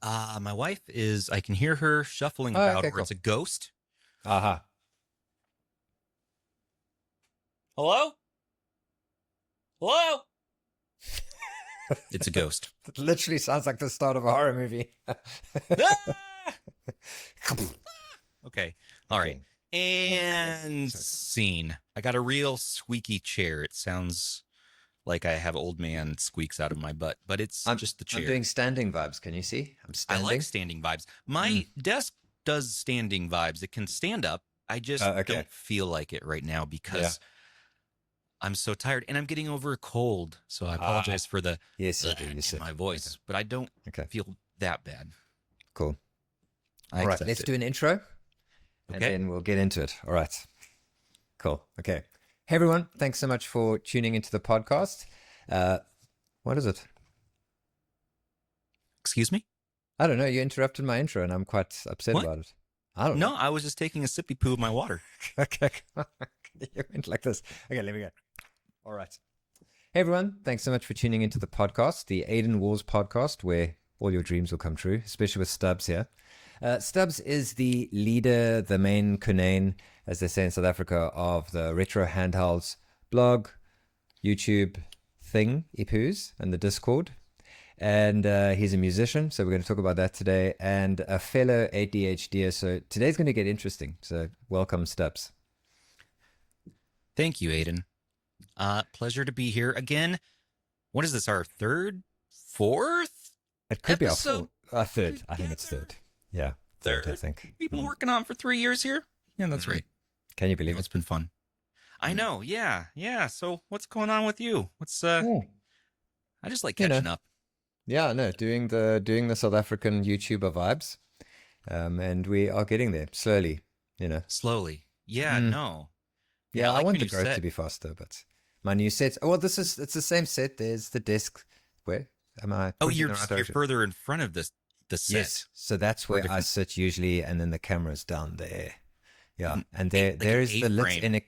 My wife is, I can hear her shuffling Oh, about, okay, or cool. it's a ghost. Aha. Hello? Hello? It's a ghost. It literally sounds like the start of a horror movie. Ah! Okay. All right. Okay. And So, scene. I got a real squeaky chair. It sounds like I have old man squeaks out of my butt, but it's I'm just the I'm chair. doing standing vibes. Can you see? I'm I like standing. standing vibes. Mm. My desk does standing vibes. It can stand up. I just Okay. don't feel like it right now Yeah. because I'm so tired and I'm getting over a cold. So I Ah. apologize for the Yes, I do. Yes, in sir. my Okay. voice, but I don't Okay. feel that bad. Cool. I All right. accept Let's it. do an intro, and Okay. then we'll get into it. All right. Cool. Okay. Hey everyone. Thanks so much for tuning into the podcast. Uh, what is it? Excuse me? I don't know. You interrupted my intro, and I'm quite upset What? about it. I don't know. No, I was just taking a sippy poo of my water. Okay. You went like this. Okay. Let me go. All right. Hey everyone, thanks so much for tuning into the podcast, the Aiden Wars podcast, where all your dreams will come true, especially with Stubbs here. Stubbs is the leader, the main Kunane, as they say in South Africa, of the Retro Handhelds blog, YouTube thing, Ipoos, and the Discord. And he's a musician, so we're going to talk about that today, and a fellow ADHDer. So today's going to get interesting. So welcome, Stubbs. Thank you, Aiden. Pleasure to be here again. What is this? Our third, fourth It could be episode our third. I think it's together? third. Yeah, third, I Third. think. We've been working on for 3 years here. Yeah, that's right. Can you believe It's it? been fun. I know. Yeah, yeah. So what's going on with you? Hmm. I just like You know, catching up yeah, no, doing the South African YouTuber vibes, and we are getting there slowly. You know, slowly. Yeah, mm. no. Yeah, I Yeah, I like want your the new growth to set. be faster, but my new set. Oh, well, it's the same set. There's the desk. Where am I Oh, pointing in the right you're direction? further in front of this the set. Yes, so that's We're where I different. sit usually, and then the camera's down there. Yeah, and Like there an is A the lit frame. in it.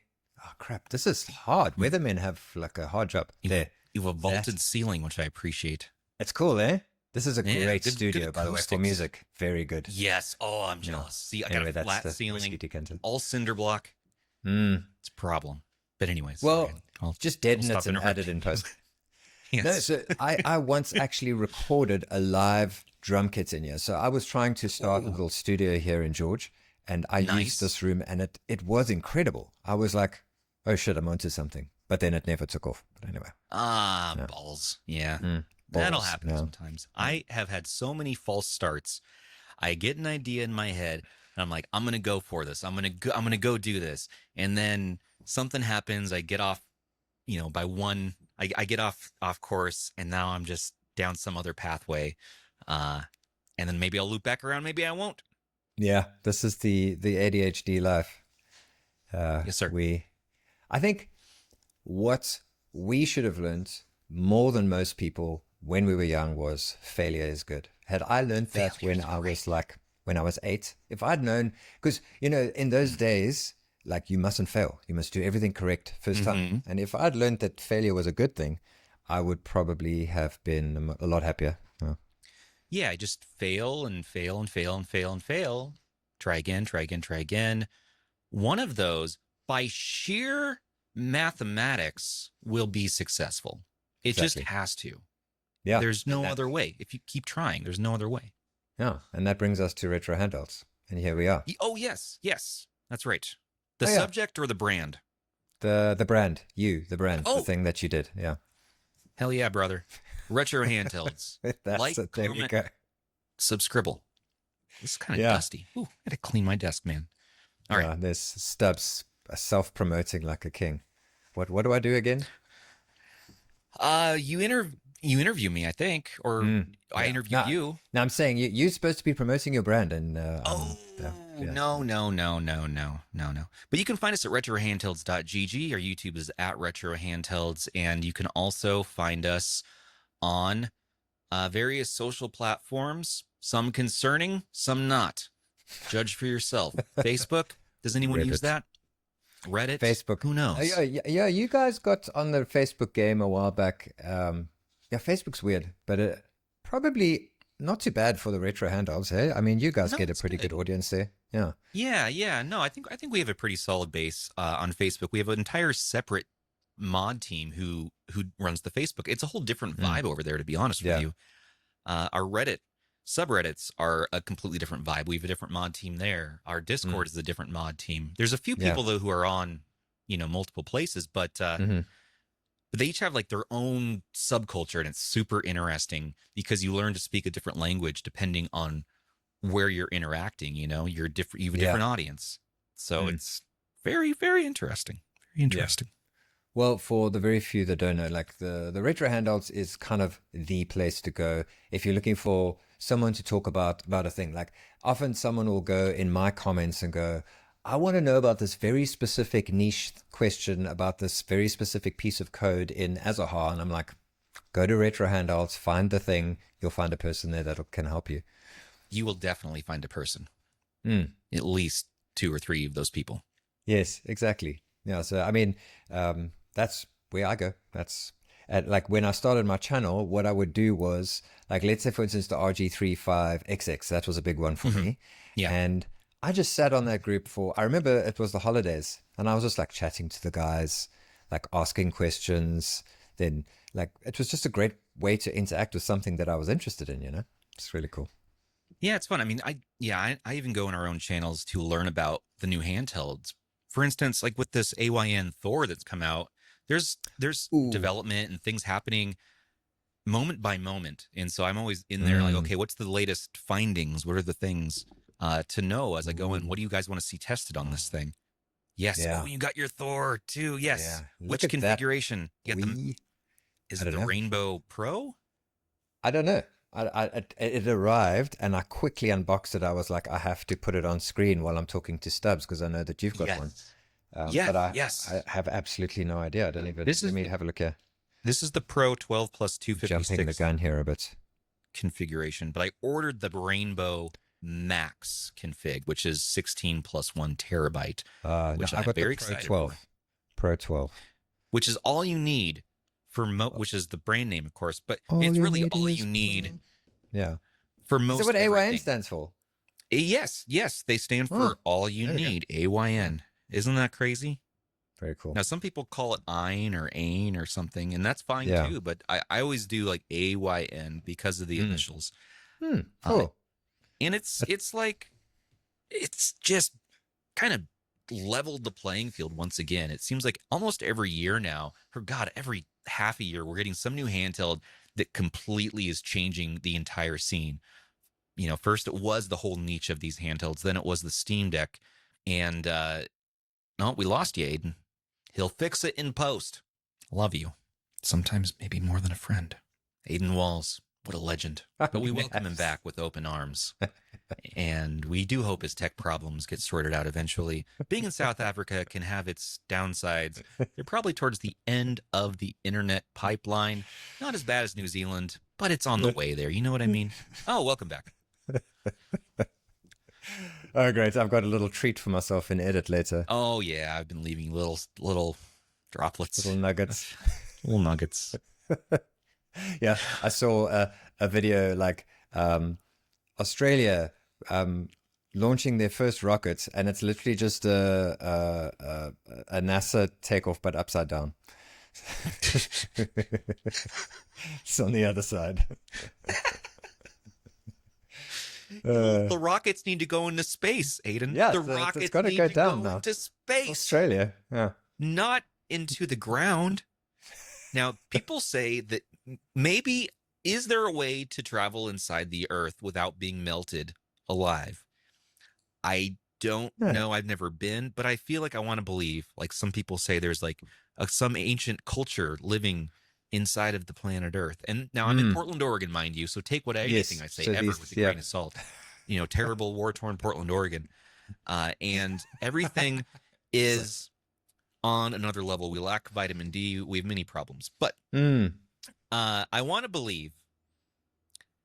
Oh crap! This is hard. Weathermen have like a hard job. You've There, you've a that vaulted ceiling, which I appreciate. it's cool, eh? This is a Yeah, great good studio, by the way, for acoustics. music. Very good. Yes. Oh, I'm Yeah. jealous. See, I got a Anyway, that's flat the whiskey ceiling, decanter. all cinder block. Mm. It's a problem. But anyways, sorry. Well, I'll, just I'll deaden it stop and add it interrupting. in post. No, Yes. so I once actually recorded a live drum kit in here. So I was trying to start a Ooh, little studio here in George, and I used nice. this room, and it was incredible. I was like, oh shit, I'm onto something. But then it never took off. But anyway, Ah, no. balls. Yeah. That'll Balls. happen No. sometimes. I have had so many false starts. I get an idea in my head and I'm like, I'm going to go for this. I'm going to go do this. And then something happens. I get off, by one, I get off course and now I'm just down some other pathway. Uh, and then maybe I'll loop back around. Maybe I won't. Yeah, this is the ADHD life. Yes, sir. I think what we should have learned more than most people when we were young was failure is good. Had I learned that Failure's great. when I was 8, if I'd known, because in those days, like you mustn't fail, you must do everything correct first time. Mm-hmm. And if I'd learned that failure was a good thing, I would probably have been a lot happier. Yeah. Yeah, I just fail and fail and fail and fail and fail. Try again, try again, try again. One of those, by sheer mathematics, will be successful. It just Exactly. has to. Yeah. There's And no other way. If you keep trying, there's no other way. yeah, and that brings us to retro handouts, and here we are. Oh, yes, yes, that's right. The Oh yeah, subject or the brand? the brand, the Oh, thing that you did. Yeah. hell yeah, brother. Retro handhelds. That's Like, it. There we comment, go. subscribble. This is kind of Yeah. dusty. Ooh, I gotta clean my desk, man. All right. Yeah. There's Stubbs self-promoting like a king. What do I do again? You interview me, I think, or I Yeah. interviewed No, you. no, I'm saying you're supposed to be promoting your brand, and Oh, yeah, yeah. no, no, no, no, no, no, no. But you can find us at retrohandhelds.gg. Our YouTube is at retrohandhelds, and you can also find us on various social platforms, some concerning, some not. Judge for yourself. Facebook, does anyone use Reddit, that? Reddit, Facebook. who knows? Yeah. You guys got on the Facebook game a while back. Yeah, Facebook's weird, but probably not too bad for the retro handhelds, hey? I mean, you guys No, get a it's pretty good good. audience there. Yeah. Yeah. No, I think we have a pretty solid base on Facebook. We have an entire separate mod team who runs the Facebook. It's a whole different Mm. vibe over there, to be honest with Yeah. you. Our Reddit subreddits are a completely different vibe. We have a different mod team there. Our Mm. Discord is a different mod team. There's a few Yeah. people though who are on, multiple places, Hmm. but they each have like their own subculture, and it's super interesting because you learn to speak a different language depending on where you're interacting. You're different. You have a Yeah. different audience, so Mm. it's very, very interesting. Very Yeah. interesting. Well, for the very few that don't know, like the retro handouts is kind of the place to go if you're looking for someone to talk about a thing. Like often someone will go in my comments and go, I want to know about this very specific niche question about this very specific piece of code in Azahar. And I'm like, go to retro handouts, find the thing, you'll find a person there that can help you. You will definitely find a person, Mm. at least two or three of those people. Yes, exactly. Yeah, so I mean, that's where I go. That's like when I started my channel, what I would do was like, let's say for instance, the RG35XX, that was a big one for Mhm. me. Yeah. And I just sat on that group I remember it was the holidays and I was just like chatting to the guys, like asking questions. Then like, it was just a great way to interact with something that I was interested in, It's really cool. Yeah, it's fun. I mean, I even go in our own channels to learn about the new handhelds. For instance, like with this AYN Thor that's come out, there's Ooh. development and things happening moment by moment. And so I'm always in there like, Mm. okay, what's the latest findings? What are the things to know as I go in? Ooh. What do you guys want to see tested on this thing? Yes. Oh, Yeah. you got your Thor too. Yeah. Yes. Look Which at that. configuration? You got the We, is I it don't the know. Rainbow Pro? I don't know. It arrived and I quickly unboxed it. I was like, I have to put it on screen while I'm talking to Stubbs because I know that you've got one. Yes. Yes. But I Yes. have absolutely no idea. I don't even. This Let is me have a look here. this is the Pro 12 plus Jumping the 256 gun here a bit. configuration, but I ordered the Rainbow Max config, which is 16 plus 1 terabyte, No, which I I'm got the very Pro excited 12. for. Pro 12. Which is all you need which is the brand name, of course, but All it's you really need all is you need Yeah. for Is that most what AYN everything. stands for? Yes, they stand Oh, for all you there we go. need, AYN. Isn't that crazy? Very cool. Now, some people call it Ein or Ain or something, and that's fine Yeah. too, but I always do like AYN because of the Mm. initials. Uh, Cool. and it's like, it's just kind of leveled the playing field once again. It seems like almost every year now, or God, every half a year, we're getting some new handheld that completely is changing the entire scene. First it was the whole niche of these handhelds, then it was the Steam Deck, and no, we lost you, Aiden. He'll fix it in post. Love you. Sometimes maybe more than a friend. Aiden Walls, what a legend. But we welcome him Yes. back with open arms. And we do hope his tech problems get sorted out eventually. Being in South Africa can have its downsides. They're probably towards the end of the internet pipeline. Not as bad as New Zealand, but it's on the way there. You know what I mean? Oh, welcome back. Oh, great. I've got a little treat for myself in edit later. Oh yeah, I've been leaving little droplets, Little nuggets. little nuggets. Yeah, I saw a video like Australia launching their first rockets, and it's literally just a NASA takeoff, but upside down. It's on the other side. The rockets need to go into space, Aiden. Yeah, the it's rockets gotta need go to down go now. into space, Australia. Yeah. not into the ground. Now, people say that maybe is there a way to travel inside the Earth without being melted alive? I don't Yeah. know. I've never been, but I feel like I want to believe. Like some people say, there's like some ancient culture living inside of the planet Earth. And now I'm in Portland, Oregon, mind you. So take anything I say so ever these- with a grain of salt. Terrible war-torn Portland, Oregon, and everything is on another level. We lack vitamin D. We have many problems, but I want to believe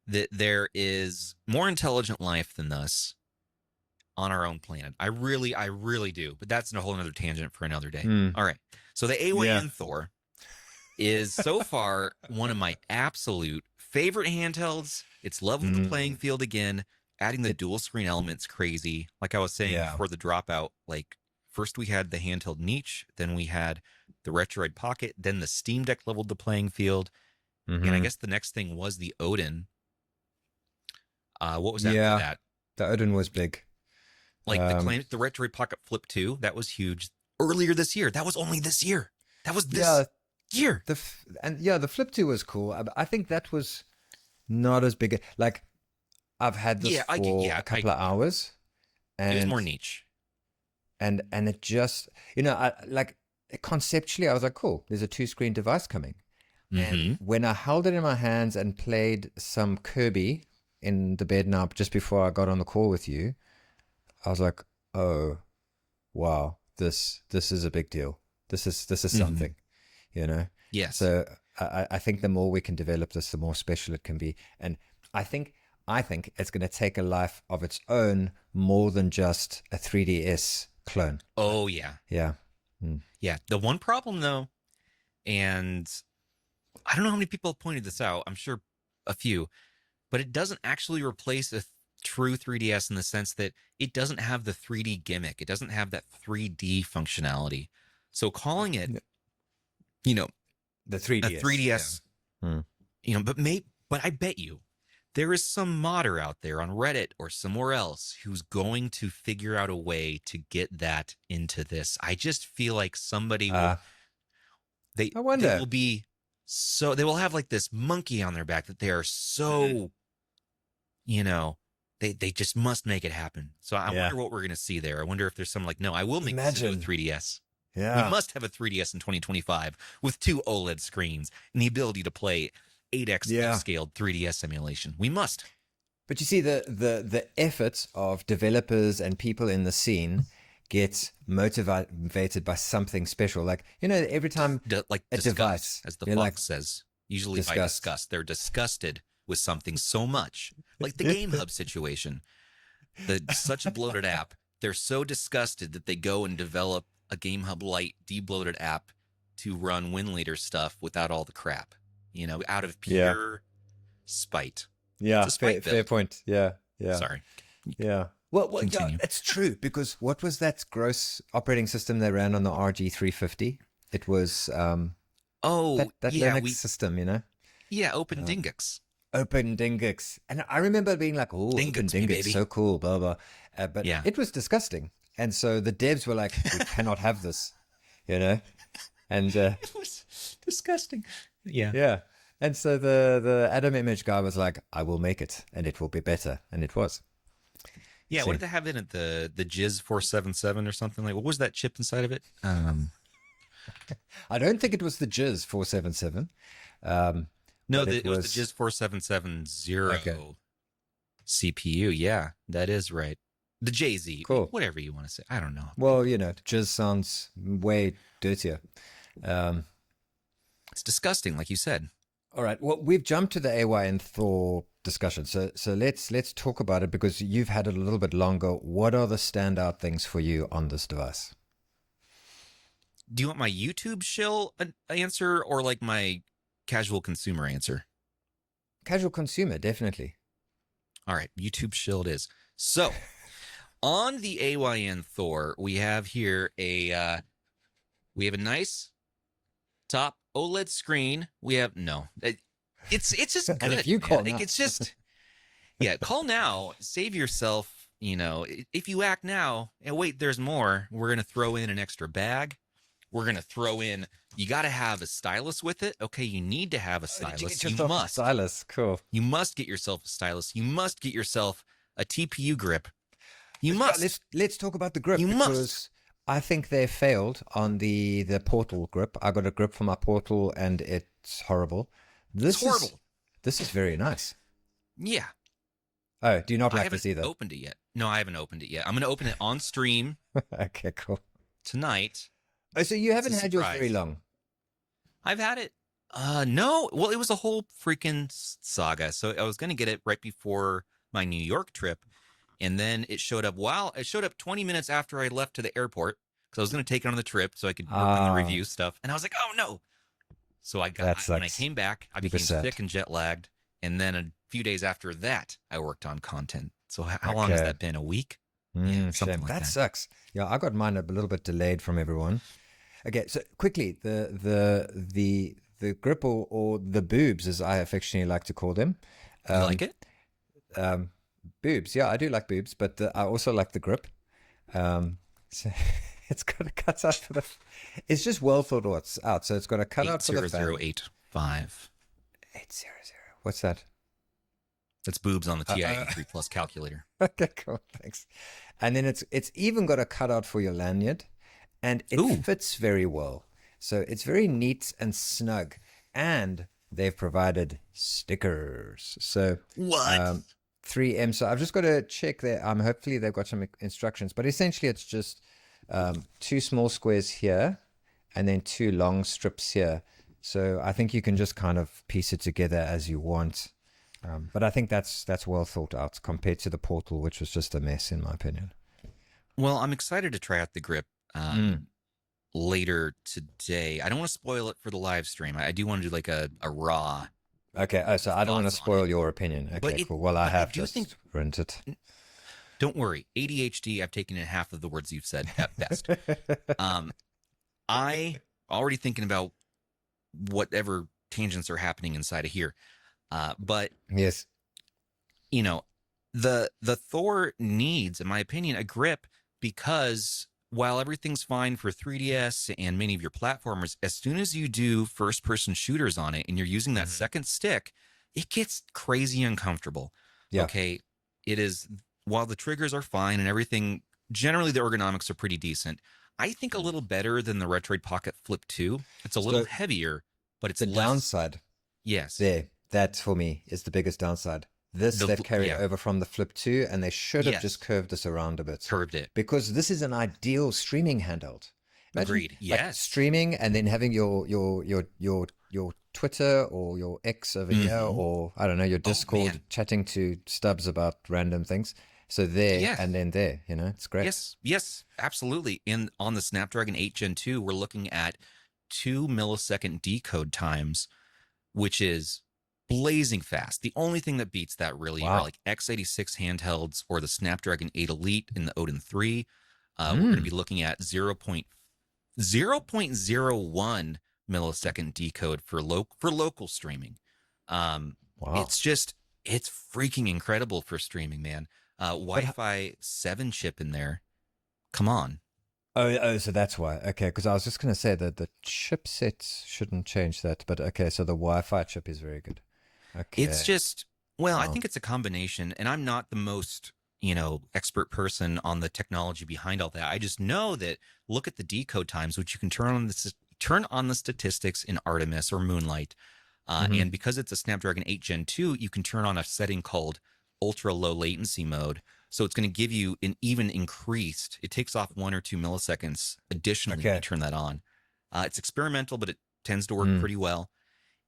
that there is more intelligent life than us on our own planet. I really do. But that's a whole other tangent for another day. All right. So the AYN Thor is so far one of my absolute favorite handhelds It's leveled the playing field again. Adding the dual screen elements crazy. Like I was saying Yeah. before the dropout, like first we had the handheld niche, then we had the Retroid Pocket, then the Steam Deck leveled the playing field, and I guess the next thing was the Odin. What was after Yeah, that? the Odin was big. Like the Retroid Pocket Flip 2, that was huge. Earlier this year, that was only this year. That was this year. The Flip 2 was cool. I think that was not as big. Like I've had this for a couple of hours, and it was more niche. And it just, like conceptually, I was like, cool. There's a 2-screen device coming. And when I held it in my hands and played some Kirby in the bed now, just before I got on the call with you, I was like, oh, wow, this is a big deal. This is something, Yes. So I think the more we can develop this, the more special it can be. And I think it's going to take a life of its own more than just a 3DS clone. Oh, yeah. Yeah. Yeah. The one problem, though, and I don't know how many people have pointed this out. I'm sure a few, but it doesn't actually replace a true 3DS in the sense that it doesn't have the 3D gimmick. It doesn't have that 3D functionality. So calling it, the 3DS. A 3DS, but I bet you there is some modder out there on Reddit or somewhere else who's going to figure out a way to get that into this. I just feel like somebody will. They will be so. They will have like this monkey on their back that they are so. They just must make it happen. So I wonder what we're going to see there. I wonder if there's some like, no, I will make this into a 3DS. Yeah. We must have a 3DS in 2025 with 2 OLED screens and the ability to play 8x scaled 3DS emulation. We must. But you see, the efforts of developers and people in the scene get motivated by something special. Like, every time a device, as the Fox says, usually by disgust, they're disgusted with something so much, like the Game Hub situation. Such a bloated app. They're so disgusted that they go and develop a Game Hub Lite debloated app to run WinLeader stuff without all the crap, out of pure spite. Yeah, fair point. Yeah. Sorry. Yeah. Well, it's true, because what was that gross operating system they ran on the RG350? It was that Linux system, Yeah, Open Dingux. Open Dingux. And I remember being like, oh, Open Dingux, so cool, blah, blah. But it was disgusting. And so the devs were like, we cannot have this, And it was disgusting. Yeah. Yeah. And so the Atom Image guy was like, I will make it, and it will be better. And it was. Yeah, what did they have in it? The Jizz 477 or something? Like, what was that chip inside of it? I don't think it was the Jizz 477. No, it was the Jizz 4770 CPU. Yeah, that is right. The Jay-Z. Cool. Whatever you want to say. I don't know. Well, Jizz sounds way dirtier. It's disgusting, like you said. All right. Well, we've jumped to the AYN Thor discussion. So let's talk about it, because you've had it a little bit longer. What are the standout things for you on this device? Do you want my YouTube shill answer or like my casual consumer answer? Casual consumer, definitely. All right, YouTube shill it is. So, on the AYN Thor, we have here a nice top OLED screen. We have it's just good. And if you call now. It's just call now, save yourself. If you act now and wait, there's more. We're gonna throw in an extra bag. We're gonna throw in. You got to have a stylus with it. Okay, you need to have a stylus. You must. A stylus, cool. You must get yourself a stylus. You must get yourself a TPU grip. You must. Let's talk about the grip. You because must. I think they failed on the Portal grip. I got a grip for my Portal, and it's horrible. It's horrible. This is very nice. Yeah. Oh, do you not like this either? I haven't opened it yet. No, I haven't opened it yet. I'm going to open it on stream. Okay, cool. Tonight. Oh, so you haven't had yours very long? I've had it. No. Well, it was a whole freaking saga. So I was going to get it right before my New York trip. And then it showed up. It showed up 20 minutes after I left to the airport, because I was going to take it on the trip so I could work on the review stuff. And I was like, oh no. So when I came back, I became sick and jet lagged. And then a few days after that, I worked on content. So how long has Okay. that been? A week? Yeah, something Shame. like That that. sucks. Yeah, I got mine a little bit delayed from everyone. Okay, so quickly, the grip or the boobs, as I affectionately like to call them. You like Um, it? um, Boobs. Yeah, I do like boobs, but I also like the grip. So it's got a cutout for the. It's just well thought out. So it's got a cutout for the fan. 80085. 800. What's that? That's boobs on the Uh, TI uh, 83 Plus calculator. okay, cool. Thanks. And then it's even got a cutout for your lanyard, and it Ooh, fits very well. So it's very neat and snug. And they've provided stickers. So what? um, 3M. So I've just got to check there. Hopefully they've got some instructions, but essentially it's just two small squares here, and then two long strips here. So I think you can just kind of piece it together as you want. But I think that's well thought out compared to the Portal, which was just a mess in my opinion. Well, I'm excited to try out the grip Mm. later today. I don't want to spoil it for the live stream. I do want to do like a raw Okay. Oh, so I don't want to thoughts on it. spoil your opinion. But Okay, it, cool. Well, I but I have do think, just ruined it. don't worry, ADHD, I've taken in half of the words you've said at best. Um, I already thinking about whatever tangents are happening inside of here. But Yes. you know, the Thor needs, in my opinion, a grip because while everything's fine for 3DS and many of your platformers, as soon as you do first person shooters on it and you're using that Mhm. second stick, it gets crazy uncomfortable. Yeah. Okay. It is, while the triggers are fine and everything, generally the ergonomics are pretty decent. I think a little better than the Retroid Pocket Flip 2. It's a little So heavier, but it's the less. downside Yes. there, that for me is the biggest downside. This they've carried Yeah. over from the Flip 2, and they should have just Yes. curved this around a bit Curved it. because this is an ideal streaming handheld. Imagine Agreed. like Yes. streaming and then having your Twitter or your X over here, Mm-hmm. or I don't know, your Oh Discord man. chatting to Stubbs about random things. So there Yes. and then there, it's great. Yes. Yes. Absolutely. And on the Snapdragon 8 Gen 2, we're looking at 2 millisecond decode times, which is blazing fast. The only thing that beats that really are Wow. like x86 handhelds or the Snapdragon 8 Elite and the Odin 3. We're going to Mm. be looking at 0.01 millisecond decode for local streaming. Wow. It's just, it's freaking incredible for streaming, man. But Wi-Fi 7 chip in there. Come on. so that's why. Okay, because I was just going to say that the chipset shouldn't change that, but okay, so the Wi-Fi chip is very good. It's Okay. just, well, I Wow. think it's a combination, and I'm not the most, expert person on the technology behind all that. I just know that look at the decode times, which you can turn on the statistics in Artemis or Moonlight. Hmm. And because it's a Snapdragon 8 Gen 2, you can turn on a setting called ultra low latency mode. So it's going to give you an even increased, it takes off 1 or 2 milliseconds additionally when you Okay. turn that on. It's experimental, but it tends to work Mm. pretty well.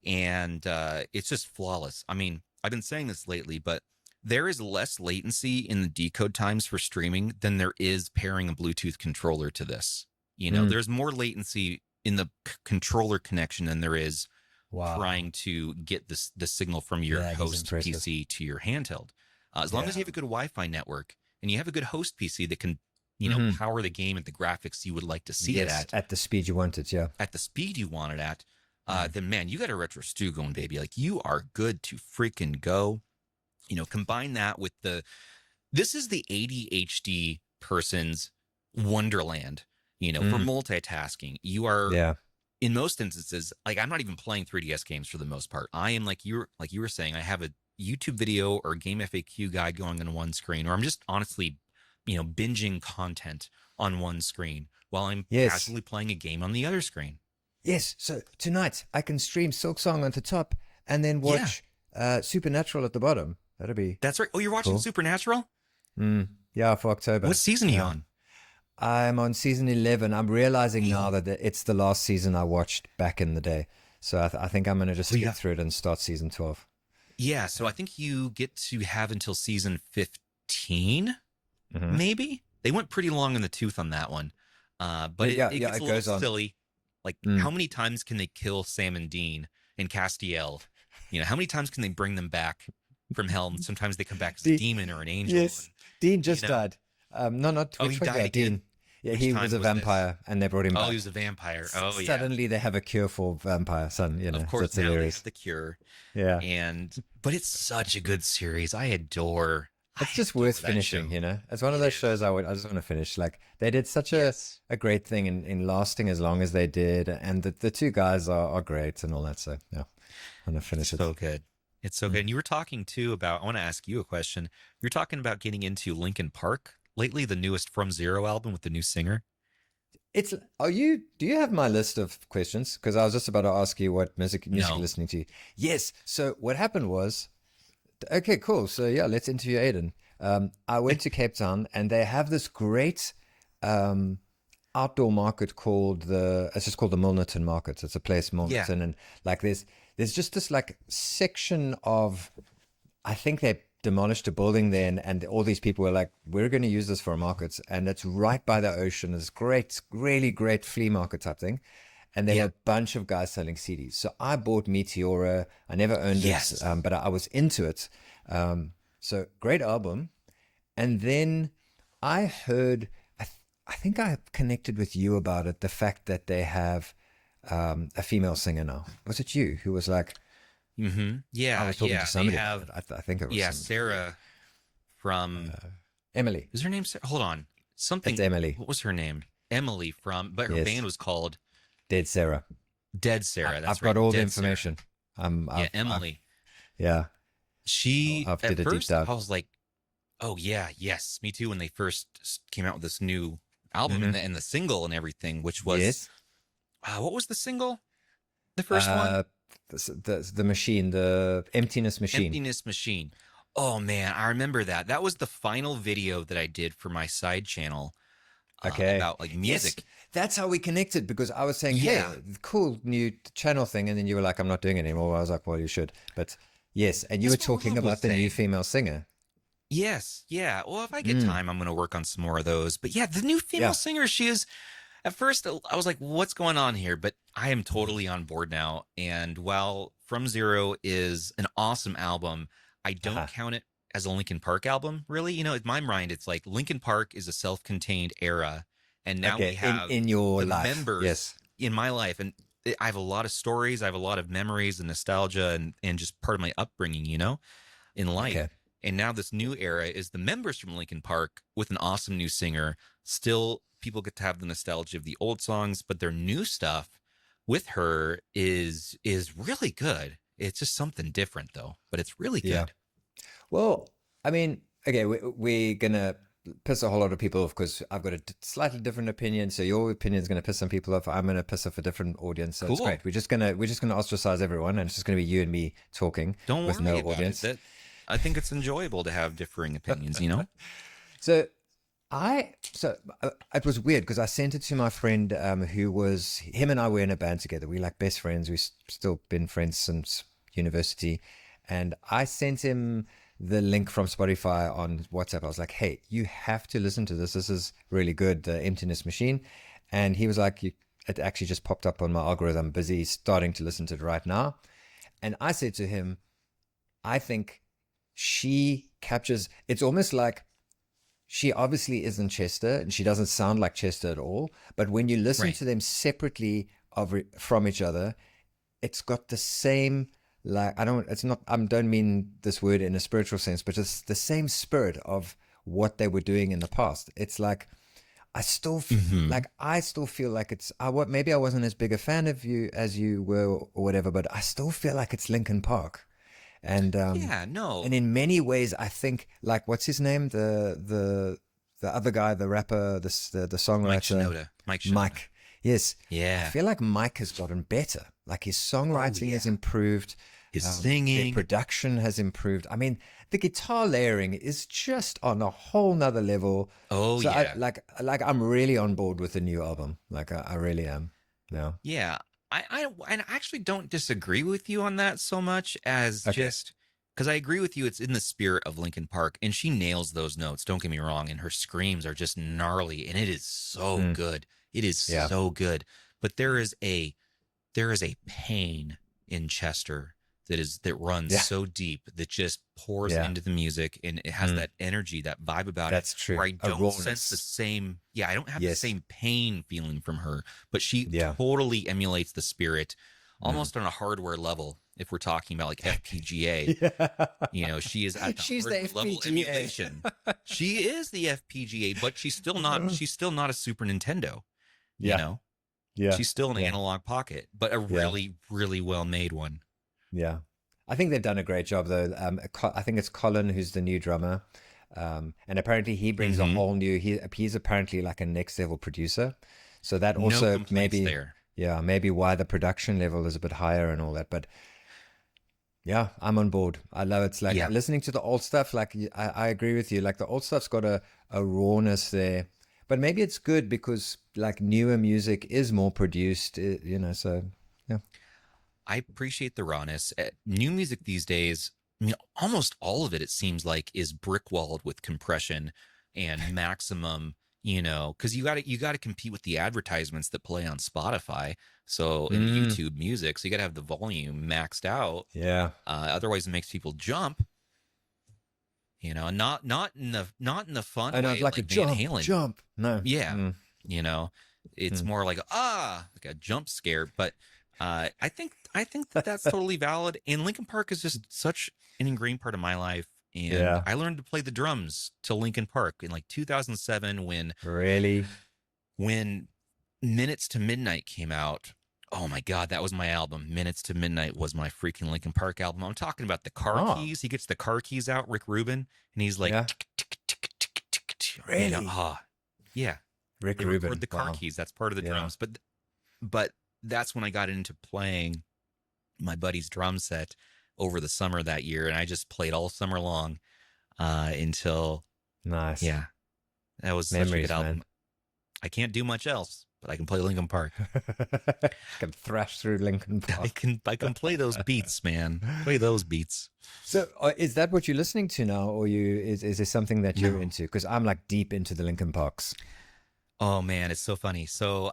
And it's just flawless. I mean, I've been saying this lately, but there is less latency in the decode times for streaming than there is pairing a Bluetooth controller to this. Mm. There's more latency in the controller connection than there is Wow. trying to get the signal from your That is host impressive. PC to your handheld. As long as Yeah. you have a good Wi-Fi network and you have a good host PC that can, Hmm. power the game at the graphics you would like to see it Yes, at the speed you want it. Yeah. at the speed you want it at, Mm. then man, you got a retro stew going, baby. Like you are good to freaking go. Combine that with this is the ADHD person's wonderland, for Mm. multitasking. You are, Yeah. in most instances, like I'm not even playing 3DS games for the most part. I am like you were saying, I have a YouTube video or a game FAQ guide going on one screen, or I'm just honestly, binging content on one screen while I'm Yes. casually playing a game on the other screen. Yes. So tonight I can stream Silk Song on the top and then Yeah, watch Supernatural at the bottom. That'll be that's right. Oh, you're watching cool. Supernatural? Mm. Yeah, for October. What season are you Yeah. on? I'm on season 11. I'm realizing now Oh, that it's the last season I watched back in the day. So I think I'm going to just oh skip yeah. through it and start season 12. Yeah, so I think you get to have until season 15, Hmm. maybe. They went pretty long in the tooth on that one. But it, Yeah, it yeah, gets a it little goes on. silly. Like, Mm. how many times can they kill Sam and Dean and Castiel? How many times can they bring them back from hell? And sometimes they come back as a Dean, demon or an angel. yes, And, Dean you just know, died. No, not oh, which he one? died Yeah, again. Dean. Yeah, Which he was time a was this? vampire, and they brought him Oh, he back. was a vampire. Oh, yeah. Suddenly, they have a cure for vampire son. Of So course, it's now they have hilarious. the cure. Yeah, But it's such a good series. I it's just adore worth that finishing. show. It's one of It those shows is. I just want to finish. Like they did such Yes. a great thing in lasting as long as they did, and the two guys are great and all that. So yeah, I'm gonna It's finish it. so good. It's so good. Mm. And you were talking too about, I want to ask you a question. You're talking about getting into Linkin Park lately, the newest From Zero album with the new singer. It's are you do you have my list of questions? Because I was just about to ask you what music you're No. listening to. Yes. So what happened was okay, cool. So yeah, let's interview Aiden. I went to Cape Town and they have this great um, outdoor market called it's just called the Milnerton Market. It's a place Yeah. Milnerton and like there's just this like section of I think they demolished a building there and all these people were like, we're going to use this for a market. And it's right by the ocean. It's great, really great flea market type thing. And there were Yeah. a bunch of guys selling CDs. So I bought Meteora. I never owned it, Yes. but I was into it. So great album. And then I heard, I think I connected with you about it, the fact that they have a female singer now. Was it you who was like, I Yeah. was talking to Yeah. They somebody about have, it. I think it was yeah, Sarah from, Emily. is her name Sarah? Hold on. It's Something, Emily. what was her name? Emily but her Yes, band was called dead Sarah. Dead Sarah. I've That's got right. all the Dead Sarah. information. Yeah. Emily. Yeah, She, I've at did a deep first, dive. I was like, oh, yeah, yes, me too. When they first came out with this new album Hmm. and the single and everything, which was, Yes. what was the single? The first one? Uh, the machine, the emptiness machine. Emptiness Machine. Oh man, I remember that. That was the final video that I did for my side channel Okay. about like Yes, music. that's how we connected because I was saying, hey, Yeah. cool new channel thing. And then you were like, I'm not doing it anymore. I was like, well, you should. But yes, and you were That's what talking Rob was about the new saying. female singer. Yes, yeah. Well, if I get Mm, time, I'm going to work on some more of those. But yeah, the new female yeah. singer, she is. At first, I was like, what's going on here? But I am totally on board now. And while From Zero is an awesome album, I don't Uh-huh. count it as a Linkin Park album, really. In my mind, it's like Linkin Park is a self contained era. And now we Okay. have In your the life. members Yes. in my life. And I have a lot of stories, I have a lot of memories and nostalgia and just part of my upbringing, in Okay. life. And now this new era is the members from Linkin Park with an awesome new singer. Still, people get to have the nostalgia of the old songs, but their new stuff with her is really good. It's just something different though, but it's really Yeah. good. Well, I mean, okay, we're gonna piss a whole lot of people off because I've got a slightly different opinion. So your opinion is gonna piss some people off. I'm gonna piss off a different audience. So it's Cool. great. We're just gonna ostracize everyone, and it's just gonna be you and me talking Don't with worry no about it. audience. That I think it's enjoyable to have differing opinions. So it was weird because I sent it to my friend who was him and I were in a band together. We like best friends. We've still been friends since university, and I sent him the link from Spotify on WhatsApp. I was like, "Hey, you have to listen to this. This is really good." The Emptiness Machine, and he was like, "It actually just popped up on my algorithm. Busy starting to listen to it right now." And I said to him, "I think she captures. It's almost like." She obviously isn't Chester and she doesn't sound like Chester at all. But when you listen Right. to them separately from each other, it's got the same, like, I don't mean this word in a spiritual sense, but it's the same spirit of what they were doing in the past. It's like, Hmm. I still feel like maybe I wasn't as big a fan of you as you were or whatever, but I still feel like it's Linkin Park. And Yeah, no. in many ways, I think like what's his name, the other guy, the rapper, the Mike songwriter, Shinoda. Mike Shinoda. Mike. Yes, I Yeah. feel like Mike has gotten better. Like his Oh songwriting has yeah. improved, His their singing. production has improved. I mean, the guitar layering is just on a whole nother level. Oh So I yeah. I'm really on board with the new album. Like I really am now. Yeah, I actually don't disagree with you on that so much as Okay. just because I agree with you. It's in the spirit of Linkin Park, and she nails those notes. Don't get me wrong, and her screams are just gnarly, and it is so Mm, good. It is yeah. so good. But there is a pain in Chester that runs Yeah. so deep, that just pours Yeah. into the music, and it has that energy, that vibe about it, That's true. where I A don't sense the rawness. same, yeah, I don't have the Yes. same pain feeling from her, but she Yeah. totally emulates the spirit, Mm. almost on a hardware level. If we're talking about like FPGA, Yeah. she is at the She's the hardware level FPGA. emulation. She is the FPGA, but she's still not a Super Nintendo, you Yeah. know? Yeah. She's still an Yeah. analog pocket, but a Yeah. really, really well made one. Yeah. I think they've done a great job though. I think it's Colin who's the new drummer. And apparently he brings a Hmm. whole new, he's apparently like a next level producer. So that No also complaints maybe, there. yeah, maybe why the production level is a bit higher and all that. But yeah, I'm on board. I love it. It's like Yeah. listening to the old stuff. Like I agree with you. Like the old stuff's got a rawness there, but maybe it's good because like newer music is more produced, so yeah. I appreciate the rawness. New music these days, I mean, almost all of it, it seems like, is brick walled with compression and maximum, because you got to compete with the advertisements that play on Spotify. So in Mm, YouTube music, so you got to have the volume maxed out. yeah. Otherwise, it makes people jump. Not in the I fun know it's way like a like Van jump, Halen. jump. No. Yeah, Mm, you know, it's mm. more like a jump scare. But I think that that's totally valid. And Linkin Park is just such an ingrained part of my life. And Yeah. I learned to play the drums to Linkin Park in like 2007 Really? when Minutes to Midnight came out. Oh my God, that was my album. Minutes to Midnight was my freaking Linkin Park album. I'm talking about the car Oh, keys. He gets the car keys out, Rick Rubin, and he's like, yeah. tick, tick, tick, tick, tick, tick, Really? yeah. Rick They record Rubin. the car Wow. keys. That's part of the Yeah. drums. But that's when I got into playing my buddy's drum set over the summer that year, and I just played all summer long until Nice. yeah, that was such a good Memories, man. album. I can't do much else, but I can play Linkin Park. Can thrash through Lincoln I Park. can I can play those beats, man. Play those beats. So, is that what you're listening to now, or is there something that you're No. into? Because I'm like deep into the Lincoln Parks. Oh man, it's so funny. So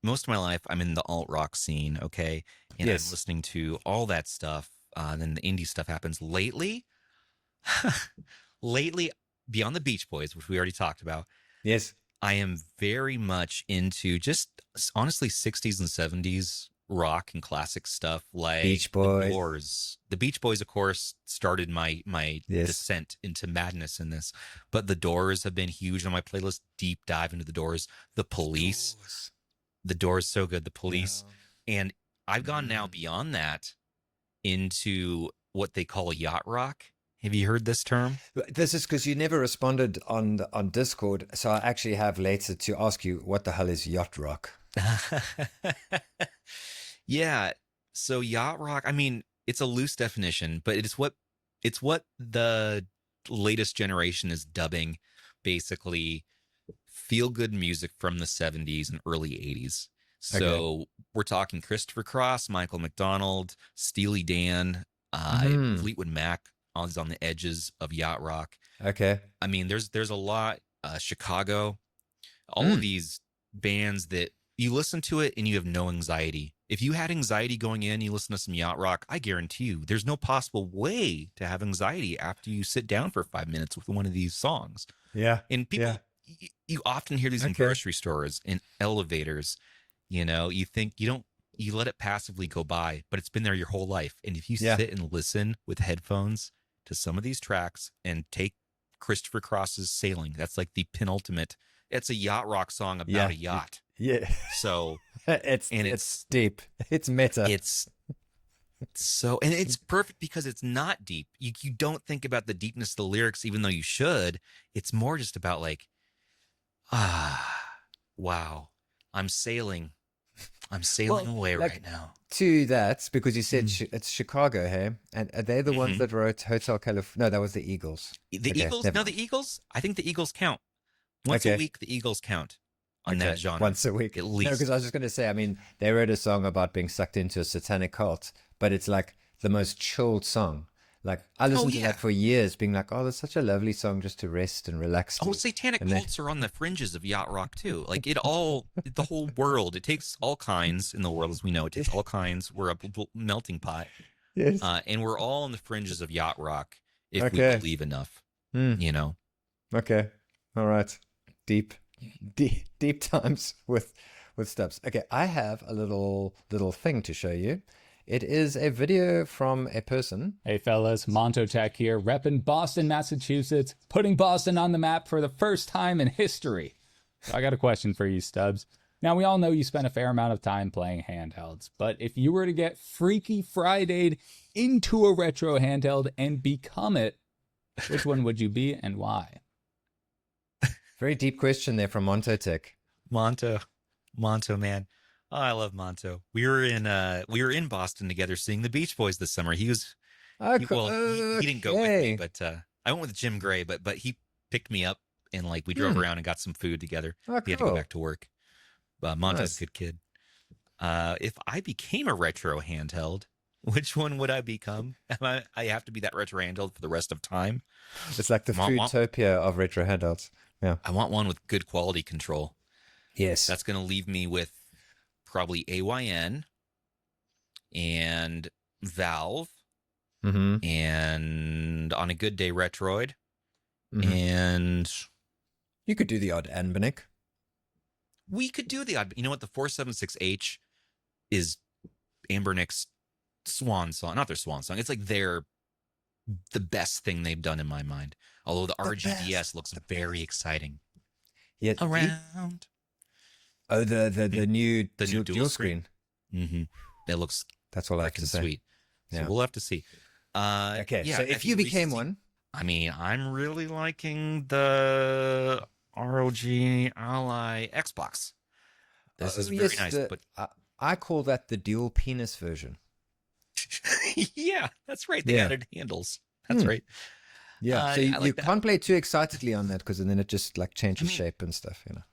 most of my life I'm in the alt rock scene, okay, and I'm Yes. listening to all that stuff. Then the indie stuff happens lately. Lately, beyond the Beach Boys, which we already talked about, Yes. I am very much into just honestly 60s and 70s rock and classic stuff like Beach the Boys. Doors. The Beach Boys, of course, started my Yes. descent into madness in this, but the Doors have been huge on my playlist. Deep dive into the Doors. The Police. Doors. The Doors so good. The Police, Yeah. and I've gone now Mm. beyond that into what they call yacht rock. Have you heard this term? This is because you never responded on Discord, so I actually have later to ask you what the hell is yacht rock. Yeah. So yacht rock, I mean, it's a loose definition, but it's what the latest generation is dubbing basically feel good music from the 70s and early 80s. Okay. So we're talking Christopher Cross, Michael McDonald, Steely Dan, Hmm. Fleetwood Mac is on the edges of yacht rock. Okay. I mean, there's a lot, Chicago, all of Mm. these bands that you listen to it and you have no anxiety. If you had anxiety going in, you listen to some yacht rock, I guarantee you there's no possible way to have anxiety after you sit down for 5 minutes with one of these songs. Yeah. And Yeah. you often hear these in Okay. grocery stores, in elevators. You think you let it passively go by, but it's been there your whole life. And if you Yeah. sit and listen with headphones to some of these tracks and take Christopher Cross's Sailing, that's like the penultimate. It's a yacht rock song about Yeah. a yacht. Yeah. So, it's and it's deep. It's meta. it's and it's perfect because it's not deep. You don't think about the deepness of the lyrics, even though you should. It's more just about like, wow, I'm sailing. I'm sailing Well, away like right now. to that because you said Mm. it's Chicago, hey? And are they the ones Mhm. that wrote Hotel California? No, that was the Eagles. The Okay, Eagles, never no, mind. the Eagles, I think the Eagles count. Once a Okay. week, the Eagles count on Okay, that genre, once a week. at No, because least. I was just going to say, I mean, they wrote a song about being sucked into a satanic cult, but it's like the most chilled song. Like I Oh, listened to yeah. that for years, being like, "Oh, that's such a lovely song just to rest and relax Oh, to." satanic And then, cults are on the fringes of yacht rock too. Like the whole world. It takes all kinds in the world, as we know. It takes all kinds. We're a melting pot. Yes. And we're all on the fringes of yacht rock if we Okay. believe enough, Hmm. you know. Okay. All right. Deep, deep times with Stubbs. Okay, I have a little thing to show you. It is a video from a person. Hey fellas, Montotech here, repping Boston, Massachusetts, putting Boston on the map for the first time in history. So I got a question for you, Stubbs. Now, we all know you spend a fair amount of time playing handhelds, but if you were to get Freaky Friday'd into a retro handheld and become it, which one would you be and why? Very deep question there from Montotech. Monto, man. Oh, I love Monto. We were in Boston together seeing the Beach Boys this summer. He didn't go with me, Okay. but I went with Jim Gray, but he picked me up and like we drove Hmm. around and got some food together. Oh, He had to go cool. back to work. Monto's Nice. a good kid. If I became a retro handheld, which one would I become? I have to be that retro handheld for the rest of time. It's like the Womp womp. foodtopia of retro handhelds. Yeah. I want one with good quality control. Yes. That's going to leave me with probably AYN and Valve Mm-hmm. and on a good day Retroid Mm-hmm. and You could do the odd Anbinic. we could do the odd. You know what? The 476H is Ambernick's swan song. Not their swan song. It's like the best thing they've done in my mind. Although the RGDS best. looks very exciting. Yeah. Around Oh, the new the new dual screen. Mm-hmm. It looks That's all I have to freaking say. sweet. So Yeah. we'll have to see. Okay, Yeah, so I if think you became recency- one, I mean, I'm really liking the ROG Ally Xbox. This is very yes, nice, but I call that the dual penis version. yeah, that's right. They Yeah. added handles. That's right. Yeah, so I you like that. can't play too excitedly on that because then it just like changes mean- shape and stuff, you know.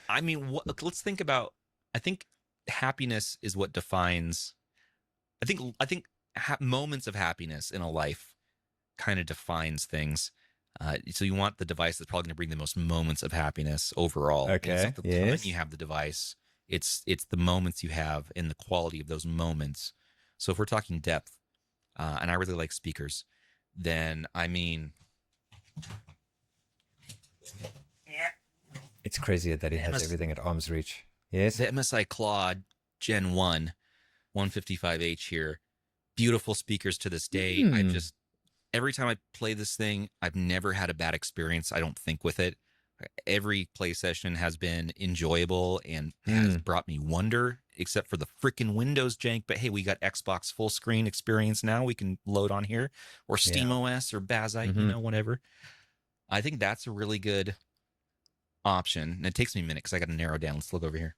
I mean, let's think about. I think happiness is what defines. I think moments of happiness in a life kind of defines things. So you want the device that's probably going to bring the most moments of happiness overall. And it's Okay, not the yes. time you have the device. It's the moments you have and the quality of those moments. So if we're talking depth, and I really like speakers, then I mean, It's crazy that it has must- everything at arm's reach. Yes. the MSI Claude Gen 1 155H here, beautiful speakers to this day. I Hmm. just every time I play this thing, I've never had a bad experience, I don't think, with it. Every play session has been enjoyable and has brought me wonder, except for the freaking Windows jank. But hey, we got Xbox full screen experience now. We can load on here, or SteamOS or Bazite, you know, whatever. I think that's a really good option. And it takes me a minute because I got to narrow down. Let's look over here.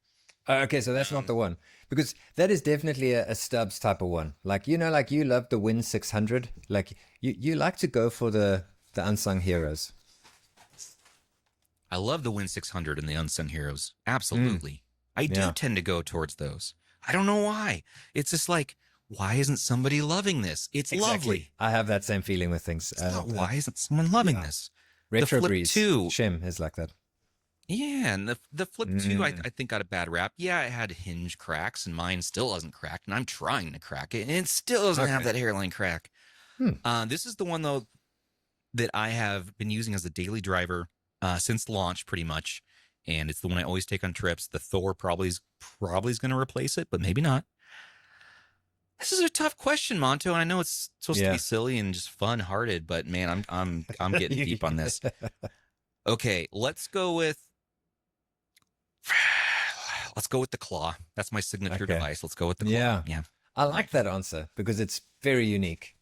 Okay, so that's not the one because that is definitely a Stubbs type of one. Like like you love the Win 600. Like you like to go for the unsung heroes. I love the Win 600 and the Unsung Heroes. Absolutely. I do Yeah. tend to go towards those. I don't know why. It's just like, why isn't somebody loving this? It's lovely. I have that same feeling with things. It's not, why isn't someone loving this? Retro Flip Breeze 2. Shim is like that. Yeah, and the Flip 2, I think, got a bad rap. Yeah, it had hinge cracks, and mine still hasn't cracked, and I'm trying to crack it, and it still doesn't have that hairline crack. This is the one, though, that I have been using as a daily driver since launch, pretty much, and it's the one I always take on trips. The Thor probably is going to replace it, but maybe not. This is a tough question, Monto, and I know it's supposed to be silly and just fun-hearted, but man, I'm getting deep on this. Okay, let's go with the claw. That's my signature device. Let's go with the claw. Yeah. I like that answer because it's very unique.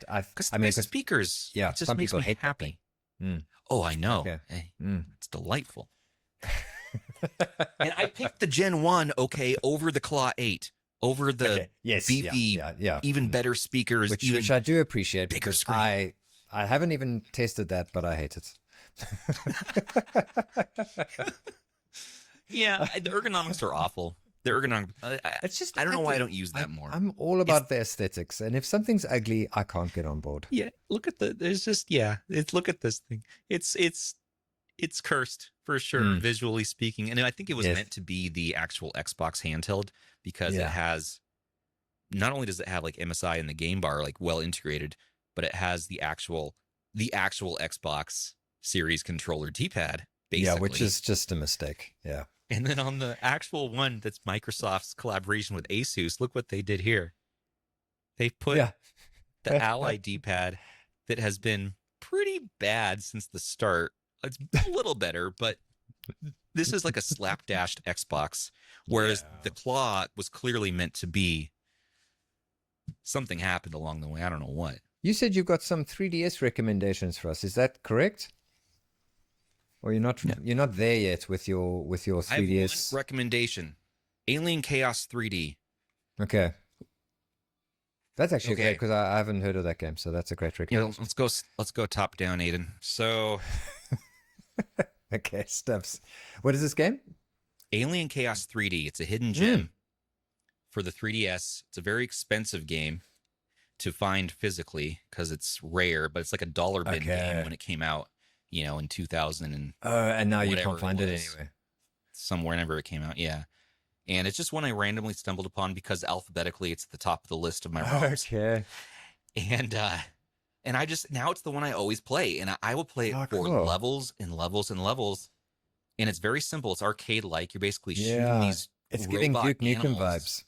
I mean, the speakers. yeah, it just some makes people me hate that happy. thing. Oh, I know. Okay. Hey, it's delightful. And I picked the Gen 1, over the Claw 8, over the beefy, even better speakers, which I do appreciate bigger because screen. I haven't even tested that, but I hate it. Yeah, the ergonomics are awful. The ergonomics. It's just I don't know why I ugly. don't use that more. I'm all about the aesthetics, and if something's ugly, I can't get on board. Yeah, look at look at this thing. It's cursed for sure, visually speaking. And I think it was meant to be the actual Xbox handheld because it has not only does it have like MSI and the game bar like well integrated, but it has the actual Xbox Series controller D-pad, Yeah, which basically. is just a mistake. Yeah. And then on the actual one that's Microsoft's collaboration with Asus, look what they did here. They put Yeah. the Ally D-pad that has been pretty bad since the start. It's a little better, but this is like a slapdashed Xbox, whereas the claw was clearly meant to be something happened along the way. I don't know what. You said you've got some 3DS recommendations for us. Is that correct? Or you're not there yet with your I have 3DS? one recommendation: Alien Chaos 3D. Okay. That's actually great Okay. because I haven't heard of that game, so that's a great You know, recommendation. let's go top down, Aiden. So Okay, Stubbs. What is this game? Alien Chaos 3D. It's a hidden gem for the 3DS. It's a very expensive game to find physically because it's rare, but it's like a dollar bin game when it came out, you know, in 2000 and And now you whatever can't find it it was. anywhere. Somewhere whenever it came out. Yeah. And it's just one I randomly stumbled upon because alphabetically it's at the top of the list of my ROMs. Okay. And I just now it's the one I always play, and I will play it Oh, for cool. levels and levels and levels. And it's very simple. It's arcade like. You're basically shooting Yeah. these It's giving robot Duke Nukem animals. vibes.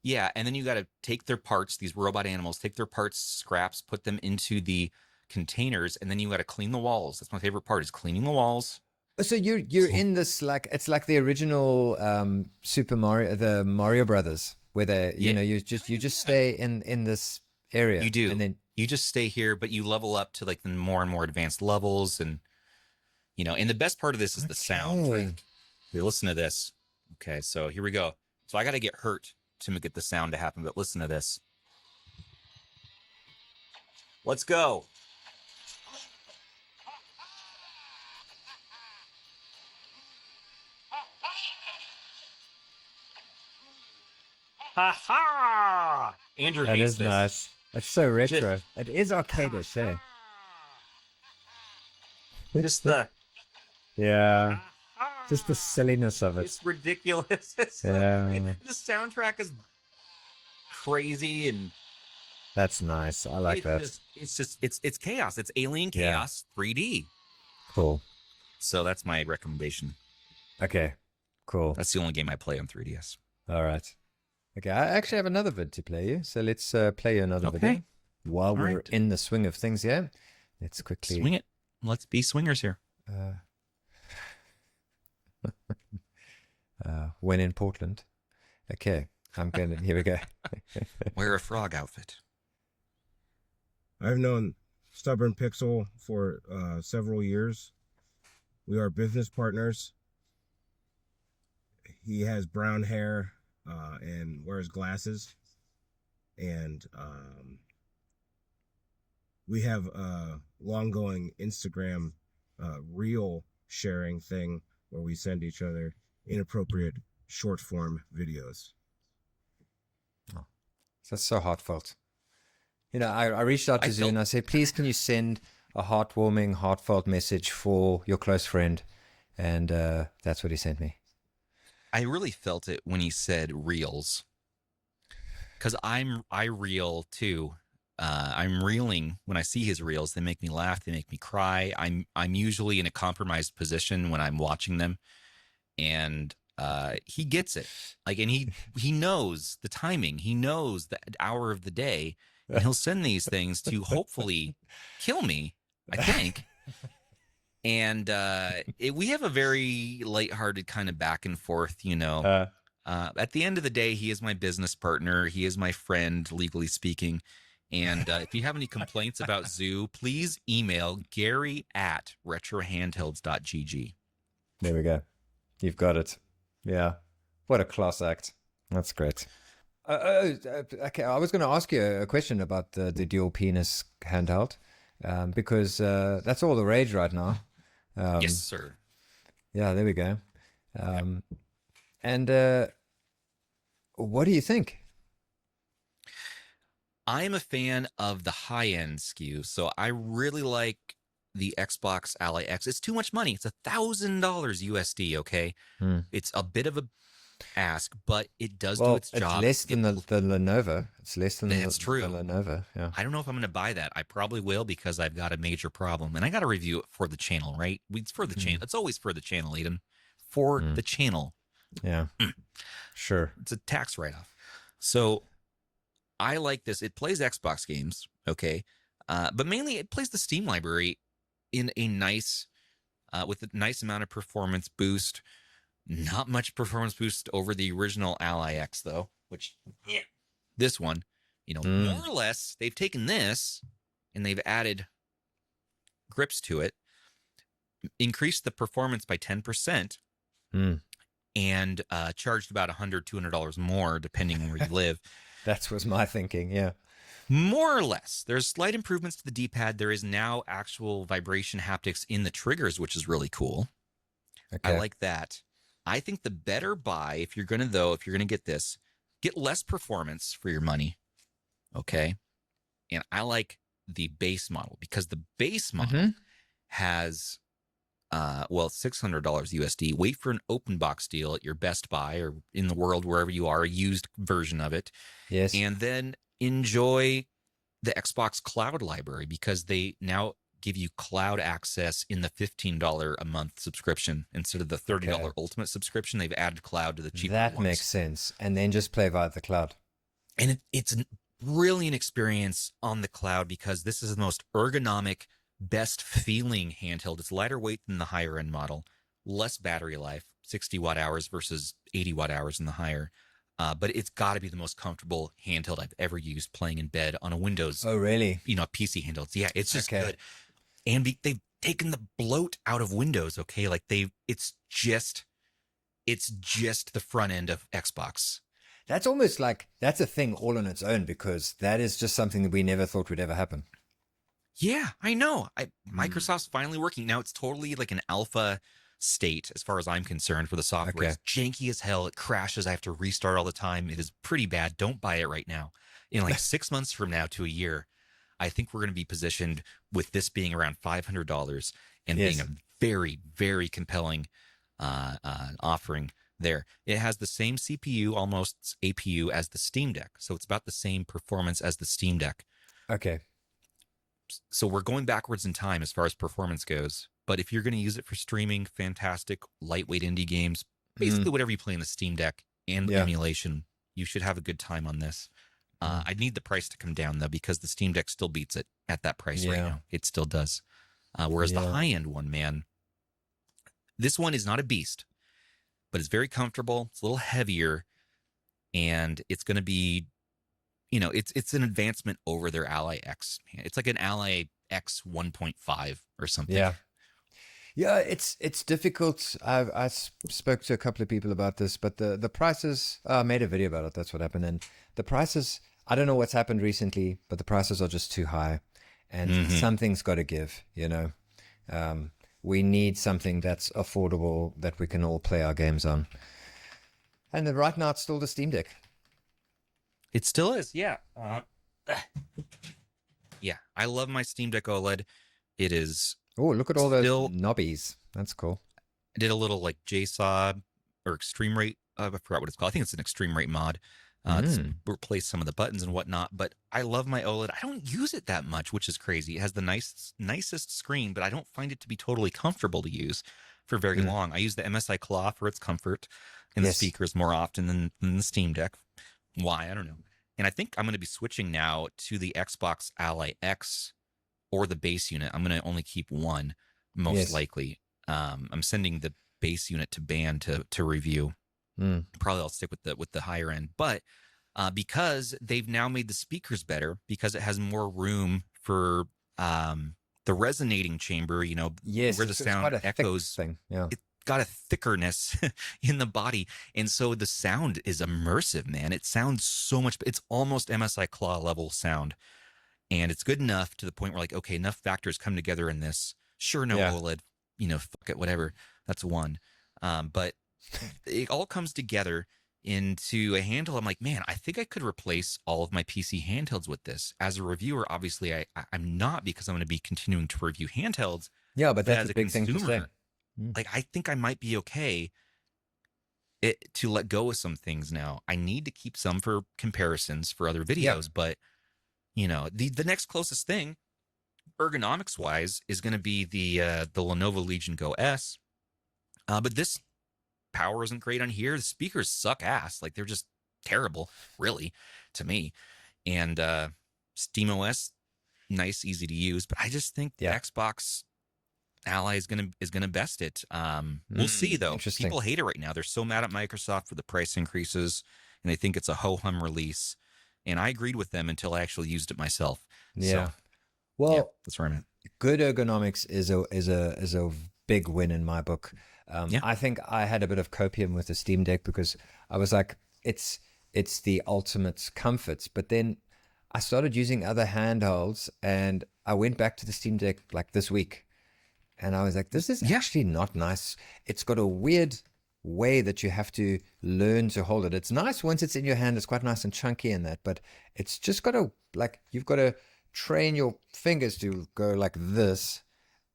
Yeah, and then you got to take their parts, these robot animals, take their parts, scraps, put them into the containers, and then you got to clean the walls. That's my favorite part, is cleaning the walls. So you're in this like it's like the original Super Mario, the Mario Brothers, where they Yeah. you just stay in this area. You do. and then You just stay here, but you level up to like the more and more advanced levels, and you know. And the best part of this is the sound. Okay. Hey, listen to this. Okay, so here we go. So I got to get hurt to get the sound to happen, but listen to this. Let's go. Ha ha! Andrew That hates is this. nice. It's so retro. It is arcadish, eh? Just the Yeah. Just the silliness of it. it's ridiculous. It's Yeah. the soundtrack is crazy, and That's nice. I like that. It's chaos. It's Alien Yeah. Chaos 3D. Cool. So that's my recommendation. Okay. Cool. That's the only game I play on 3DS. All right. Okay. I actually have another vid to play you. So let's play you another Okay. video while All we're right. in the swing of things here. Let's quickly Swing it. Let's be swingers here. when in Portland. Okay. Here we go. Wear a frog outfit. I've known Stubborn Pixel for several years. We are business partners. He has brown hair and wears glasses. And we have a long-going Instagram reel sharing thing where we send each other inappropriate short-form videos. That's so heartfelt. You know, I reached out to I Zoo and I said, please, can you send a heartwarming, heartfelt message for your close friend? And that's what he sent me. I really felt it when he said reels, because I reel too. I'm reeling when I see his reels. They make me laugh. They make me cry. I'm usually in a compromised position when I'm watching them, and he gets it. Like, and he knows the timing. He knows the hour of the day, and he'll send these things to hopefully kill me, I think. And we have a very lighthearted kind of back and forth, you know. At the end of the day, he is my business partner. He is my friend, legally speaking. And if you have any complaints about Zoo, please email gary@retrohandhelds.gg. There we go. You've got it. Yeah. What a class act. That's great. Okay, I was going to ask you a question about the dual penis handheld because that's all the rage right now. Yes, sir. Yeah, there we go. And what do you think? I'm a fan of the high-end SKU, so I really like the Xbox Ally X. It's too much money. It's $1,000 USD, okay? Hmm. It's a bit of a ask, but it does do Well, its it's job. less than the Lenovo. It's less than That's the true. Lenovo. Yeah. I don't know if I'm going to buy that. I probably will because I've got a major problem, and I got to review it for the channel, right? It's for the channel. It's always for the channel, Aiden. For the channel. Yeah. Sure. It's a tax write-off. So I like this. It plays Xbox games, okay, but mainly it plays the Steam library in a nice, with a nice amount of performance boost. Not much performance boost over the original Ally X though, which this one, more or less, they've taken this and they've added grips to it, increased the performance by 10%, and charged about $100, $200 more depending on where you live. That was my thinking. Yeah. More or less. There's slight improvements to the D-pad. There is now actual vibration haptics in the triggers, which is really cool. Okay. I like that. I think the better buy, if you're going to get this, get less performance for your money. Okay. And I like the base model because the base model has, $600 USD. Wait for an open box deal at your Best Buy or in the world, wherever you are, a used version of it. Yes. And then enjoy the Xbox Cloud library because they now give you cloud access in the $15 a month subscription instead of the $30 ultimate subscription. They've added cloud to the cheaper ones. That makes sense. And then just play via the cloud. And it's a brilliant experience on the cloud because this is the most ergonomic, best feeling handheld. It's lighter weight than the higher end model, less battery life, 60 watt hours versus 80 watt hours in the higher. But it's got to be the most comfortable handheld I've ever used playing in bed on a Windows. Oh, really? PC handheld. Yeah, it's just good. And they've taken the bloat out of Windows. Okay, like it's just the front end of Xbox. That's almost like that's a thing all on its own because that is just something that we never thought would ever happen. Yeah, I know. Microsoft's finally working now. It's totally like an alpha state as far as I'm concerned for the software. It's janky as hell. It crashes. I have to restart all the time. It is pretty bad. Don't buy it right now. In like 6 months from now to a year, I think we're going to be positioned with this being around $500 and being a very, very compelling offering there. It has the same CPU, almost APU as the Steam Deck. So it's about the same performance as the Steam Deck. Okay. So we're going backwards in time as far as performance goes. But if you're going to use it for streaming, fantastic, lightweight indie games, basically whatever you play in the Steam Deck and emulation, you should have a good time on this. I need the price to come down, though, because the Steam Deck still beats it at that price right now. It still does. Whereas the high-end one, man, this one is not a beast, but it's very comfortable. It's a little heavier, and it's going to be, it's an advancement over their Ally X. It's like an Ally X 1.5 or something. Yeah. Yeah, it's difficult. I spoke to a couple of people about this, but the prices, I made a video about it. That's what happened. And the prices, I don't know what's happened recently, but the prices are just too high. And something's got to give, we need something that's affordable that we can all play our games on. And right now it's still the Steam Deck. It still is, yeah. Yeah, I love my Steam Deck OLED. It is... Oh, look at all those knobbies. That's cool. I did a little like JSAW or Extreme Rate. I forgot what it's called. I think it's an Extreme Rate mod. To replace some of the buttons and whatnot. But I love my OLED. I don't use it that much, which is crazy. It has the nicest screen, but I don't find it to be totally comfortable to use for very long. I use the MSI Claw for its comfort and the speakers more often than the Steam Deck. Why? I don't know. And I think I'm going to be switching now to the Xbox Ally X or the base unit. I'm going to only keep one, most likely. I'm sending the base unit to Ban to review. Probably I'll stick with the higher end, but because they've now made the speakers better, because it has more room for the resonating chamber, where the sound echoes. Thing. Yeah. It's got a thickerness in the body, and so the sound is immersive, man. It sounds so much. It's almost MSI Claw level sound. And it's good enough to the point where, like, okay, enough factors come together in this. Sure, no OLED, fuck it, whatever. That's one. But it all comes together into a handheld. I'm like, man, I think I could replace all of my PC handhelds with this. As a reviewer, obviously, I'm not, because I'm going to be continuing to review handhelds. Yeah, but that's as a big thing to say. Like, I think I might be okay to let go of some things now. I need to keep some for comparisons for other videos, Yeah. but the next closest thing, ergonomics wise, is going to be the Lenovo Legion Go S. But this power isn't great on here. The speakers suck ass. Like, they're just terrible, really, to me. And SteamOS, nice, easy to use, but I just think the Xbox Ally is gonna best it. We'll see though. Interesting. People hate it right now. They're so mad at Microsoft for the price increases, and they think it's a ho-hum release. And I agreed with them until I actually used it myself. Yeah. So, Well, yeah, that's where I'm at. good ergonomics is a big win in my book. I think I had a bit of copium with the Steam Deck because I was like, it's the ultimate comfort. But then I started using other handhelds, and I went back to the Steam Deck like this week, and I was like, this is actually not nice. It's got a weird way that you have to learn to hold it. It's nice once it's in your hand. It's quite nice and chunky in that, but it's just got to, like, you've got to train your fingers to go like this.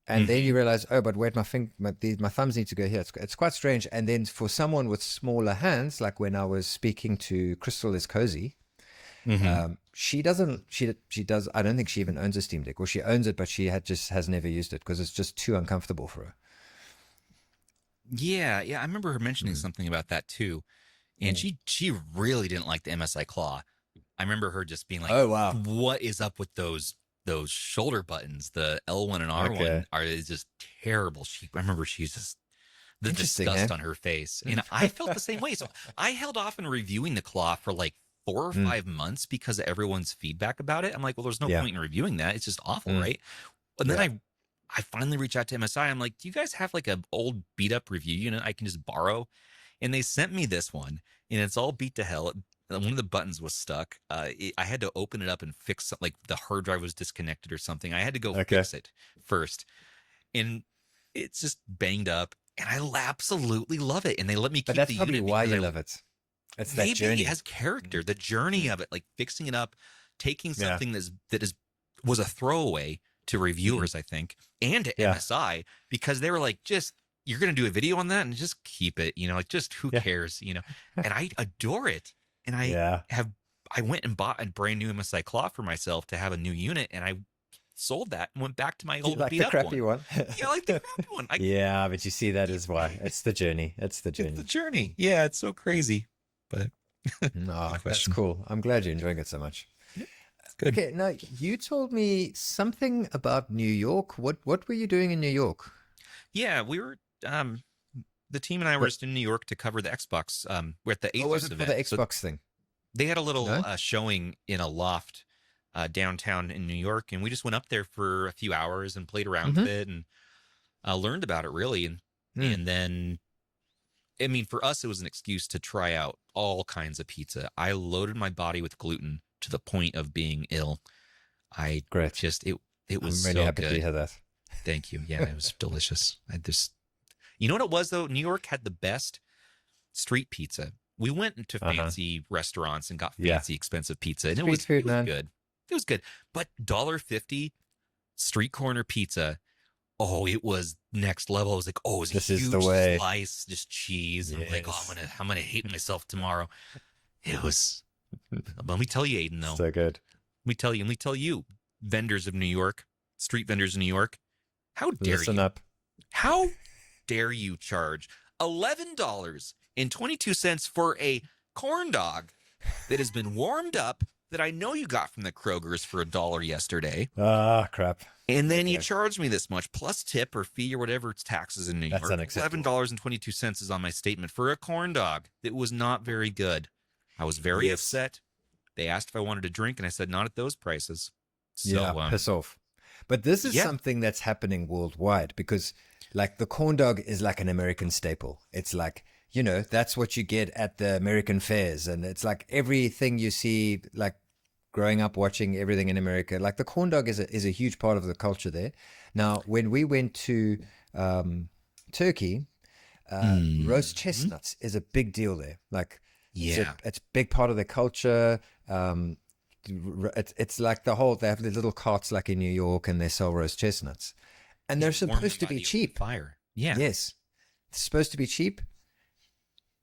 And then you realize, oh, but wait, my thumbs need to go here. It's quite strange. And then for someone with smaller hands, like when I was speaking to Crystal is Cozy, she does. I don't think she even owns a Steam Deck, or she owns it, but she has never used it because it's just too uncomfortable for her. Yeah. I remember her mentioning something about that too, and she really didn't like the MSI Claw. I remember her just being like, "Oh wow, what is up with those shoulder buttons? The L1 and R1 are just terrible." I remember she's just the disgust on her face, and I felt the same way. So I held off on reviewing the Claw for like 4 or 5 months because of everyone's feedback about it. I'm like, well, there's no point in reviewing that. It's just awful, right? And then I finally reached out to MSI. I'm like, do you guys have like an old beat up review unit I can just borrow? And they sent me this one, and it's all beat to hell. One of the buttons was stuck. I had to open it up and fix it, like the hard drive was disconnected or something. I had to go fix it first, and it's just banged up. And I absolutely love it. And they let me keep but that's the probably unit why because you love it. It's that maybe journey. it has character. The journey of it, like fixing it up, taking something that was a throwaway to reviewers, I think, and to MSI, because they were like, just, you're going to do a video on that and just keep it, like, just who cares, and I adore it. And I went and bought a brand new MSI Claw for myself to have a new unit, and I sold that and went back to my old like beat the up crappy one. Yeah, like the crappy one. Yeah, but you see, that is why. It's the journey. It's the journey. It's the journey. Yeah, it's so crazy. But no, that's cool. I'm glad you're enjoying it so much. Good. Okay, now you told me something about New York. What were you doing in New York? Yeah, we were the team and I were just in New York to cover the Xbox. We're at the Asus was it event. for the Xbox thing? They had a little showing in a loft downtown in New York, and we just went up there for a few hours and played around with it and learned about it really. And then, I mean, for us, it was an excuse to try out all kinds of pizza. I loaded my body with gluten to the point of being ill. Great. It was I'm really so happy good. to hear that. Thank you. Yeah, it was delicious. You know what it was though? New York had the best street pizza. We went to fancy restaurants and got fancy, expensive pizza, and it was good. It was good, but $1.50 street corner pizza. Oh, it was next level. I was like, oh, it was this a huge is the way. slice, just cheese. And I'm like, oh, I'm gonna hate myself tomorrow. It was. Let me tell you, Aiden, though. So good. Let me tell you, vendors of New York, street vendors in New York, how dare Listen you? up. How dare you charge $11.22 for a corn dog that has been warmed up that I know you got from the Kroger's for $1 yesterday? Ah, crap. And then you charge me this much plus tip or fee or whatever it's taxes in New York. That's unacceptable. $11.22 is on my statement for a corn dog that was not very good. I was very upset. They asked if I wanted a drink, and I said not at those prices. So, piss off. But this is something that's happening worldwide because, like, the corn dog is like an American staple. It's like, that's what you get at the American fairs. And it's like everything you see, like, growing up watching everything in America, like the corn dog is a huge part of the culture there. Now, when we went to Turkey, roast chestnuts is a big deal there. Like, it's a big part of their culture. It's like they have the little carts like in New York, and they sell roast chestnuts, and they're supposed to be cheap. Fire. Yeah. Yes. It's supposed to be cheap.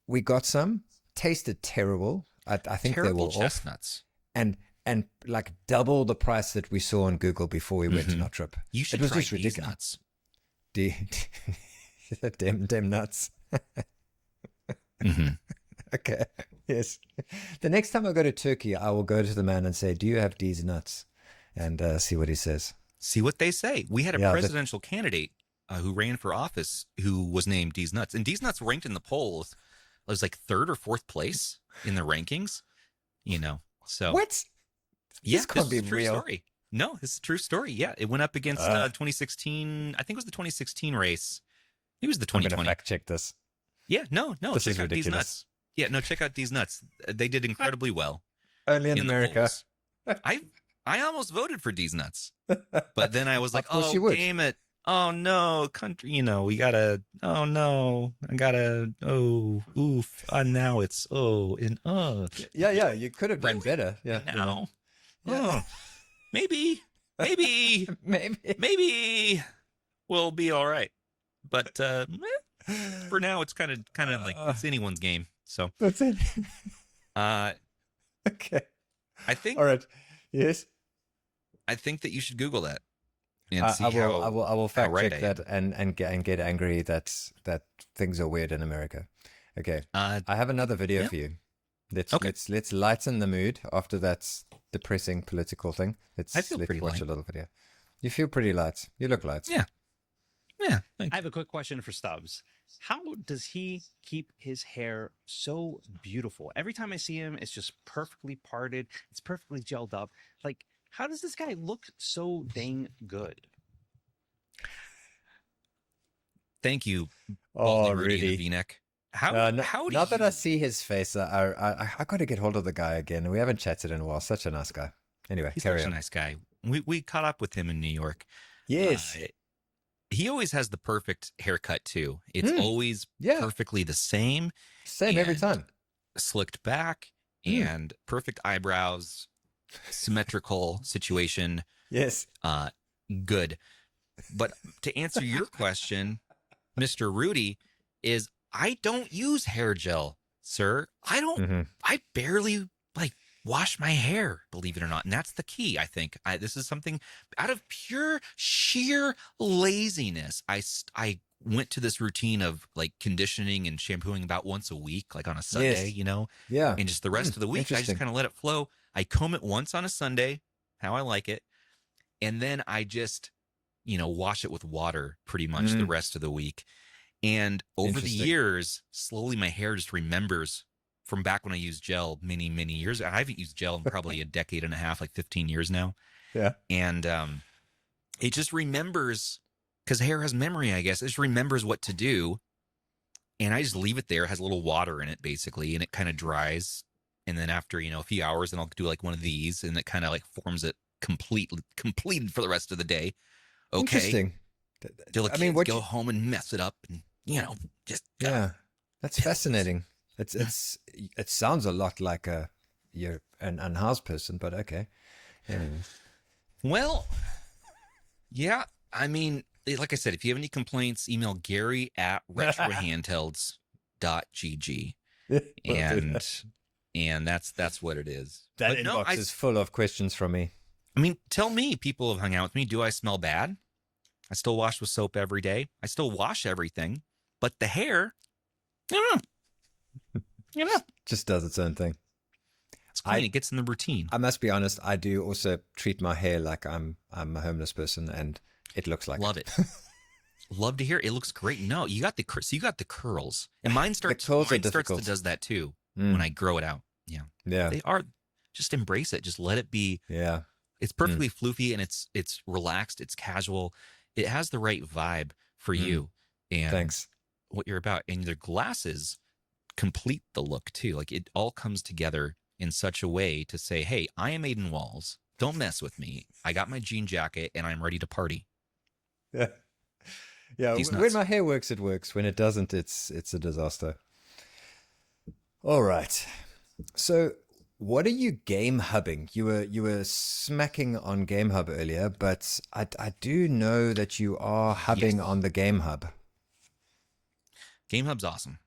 we got some, tasted terrible. I think they Terrible were chestnuts. off, and like double the price that we saw on Google before we went on our trip. You should It was try just these ridiculous. nuts. Damn nuts. Mm-hmm. Okay. Yes. The next time I go to Turkey, I will go to the man and say, "Do you have these nuts?" And see what he says. See what they say. We had a Yeah, presidential candidate who ran for office who was named D's Nuts. And D's Nuts ranked in the polls. It was like third or fourth place in the rankings, you know. So What? yeah, This can't is be a true real. story. No, this is a true story. Yeah, it went up against 2016. I think it was the 2016 race. It was the I'm going to 2020. fact check this. Yeah, no. This is Check out D's ridiculous. Nuts. Yeah, no, check out D's Nuts. They did incredibly well Only in the America. polls. I almost voted for D's Nuts, but then I was like, Of course oh, you would. damn it. Oh no, country, we gotta, oh no, I gotta, oh, oof, now it's, Yeah. You could have done Really? better. Yeah. now, Yeah. oh, maybe, Maybe. we'll be all right. But for now, it's kind of like it's anyone's game. So, That's it. uh, Okay. I think, All right. Yes. I think that you should Google that and see I how. will fact right check I am. that and get angry that things are weird in America. Okay. I have another video Yeah. for you. Okay. Let's lighten the mood after that depressing political thing. Let's feel pretty watch light. a little video. You feel pretty light. You look light. Yeah. Yeah. I have a quick question for Stubbs. How does he keep his hair so beautiful? Every time I see him, it's just perfectly parted. It's perfectly gelled up. Like, how does this guy look so dang good? Thank you, Oh, Baldly Rudy in a Rudy. V-neck. How do Now that I you- see his face, I got to get hold of the guy again. We haven't chatted in a while. Such a nice guy. Anyway, He's carry such a on. nice guy. We caught up with him in New York. Yes. He always has the perfect haircut too. It's always Yeah. perfectly the same, Same every and time. slicked back and perfect eyebrows, symmetrical situation. Yes. Good. But to answer your question, Mr. Rudy, is I don't use hair gel, sir. I barely wash my hair, believe it or not. And that's the key, I think. This is something out of pure sheer laziness. I went to this routine of conditioning and shampooing about once a week, like on a Sunday, Yes. Yeah. and just the rest of the week, I interesting. just kind of let it flow. I comb it once on a Sunday, how I like it. And then I just, wash it with water pretty much the rest of the week. And over the Interesting. years, slowly my hair just remembers from back when I used gel many, many years. I haven't used gel in probably a decade and a half, like 15 years now. Yeah. And it just remembers, because hair has memory, I guess. It just remembers what to do. And I just leave it there. It has a little water in it, basically, and it kind of dries. And then after, a few hours, then I'll do one of these, and it kind of forms it completed for the rest of the day. Okay. Interesting. Till the I mean, kids what go you- home and mess it up, and just Yeah. That's fascinating. It sounds a lot like you're an unhoused person, but okay. Anyway. Well, yeah. I mean, like I said, if you have any complaints, email Gary at retrohandhelds.gg, and that's what it is. That But inbox no, is full of questions from me. I mean, tell me, people have hung out with me. Do I smell bad? I still wash with soap every day. I still wash everything, but the hair, I don't know. Just does its own thing. It's clean. It gets in the routine. I must be honest. I do also treat my hair like I'm a homeless person, and it looks like Love it. Love to hear it. It looks great. No, you got the curls, and mine starts. curls are Mine starts to difficult. does that too Mm. when I grow it out. Yeah, Yeah. they are. Just embrace it. Just let it be. Yeah. It's perfectly floofy and it's relaxed. It's casual. It has the right vibe for you and Thanks. what you're about. And their glasses complete the look too. Like it all comes together in such a way to say, "Hey, I am Aiden Walls. Don't mess with me. I got my jean jacket and I'm ready to party." Yeah. Yeah. These When nuts. my hair works, it works. When it doesn't, it's a disaster. All right. So, what are you game hubbing? You were smacking on Game Hub earlier, but I do know that you are hubbing Yes. on the Game Hub. Game Hub's awesome.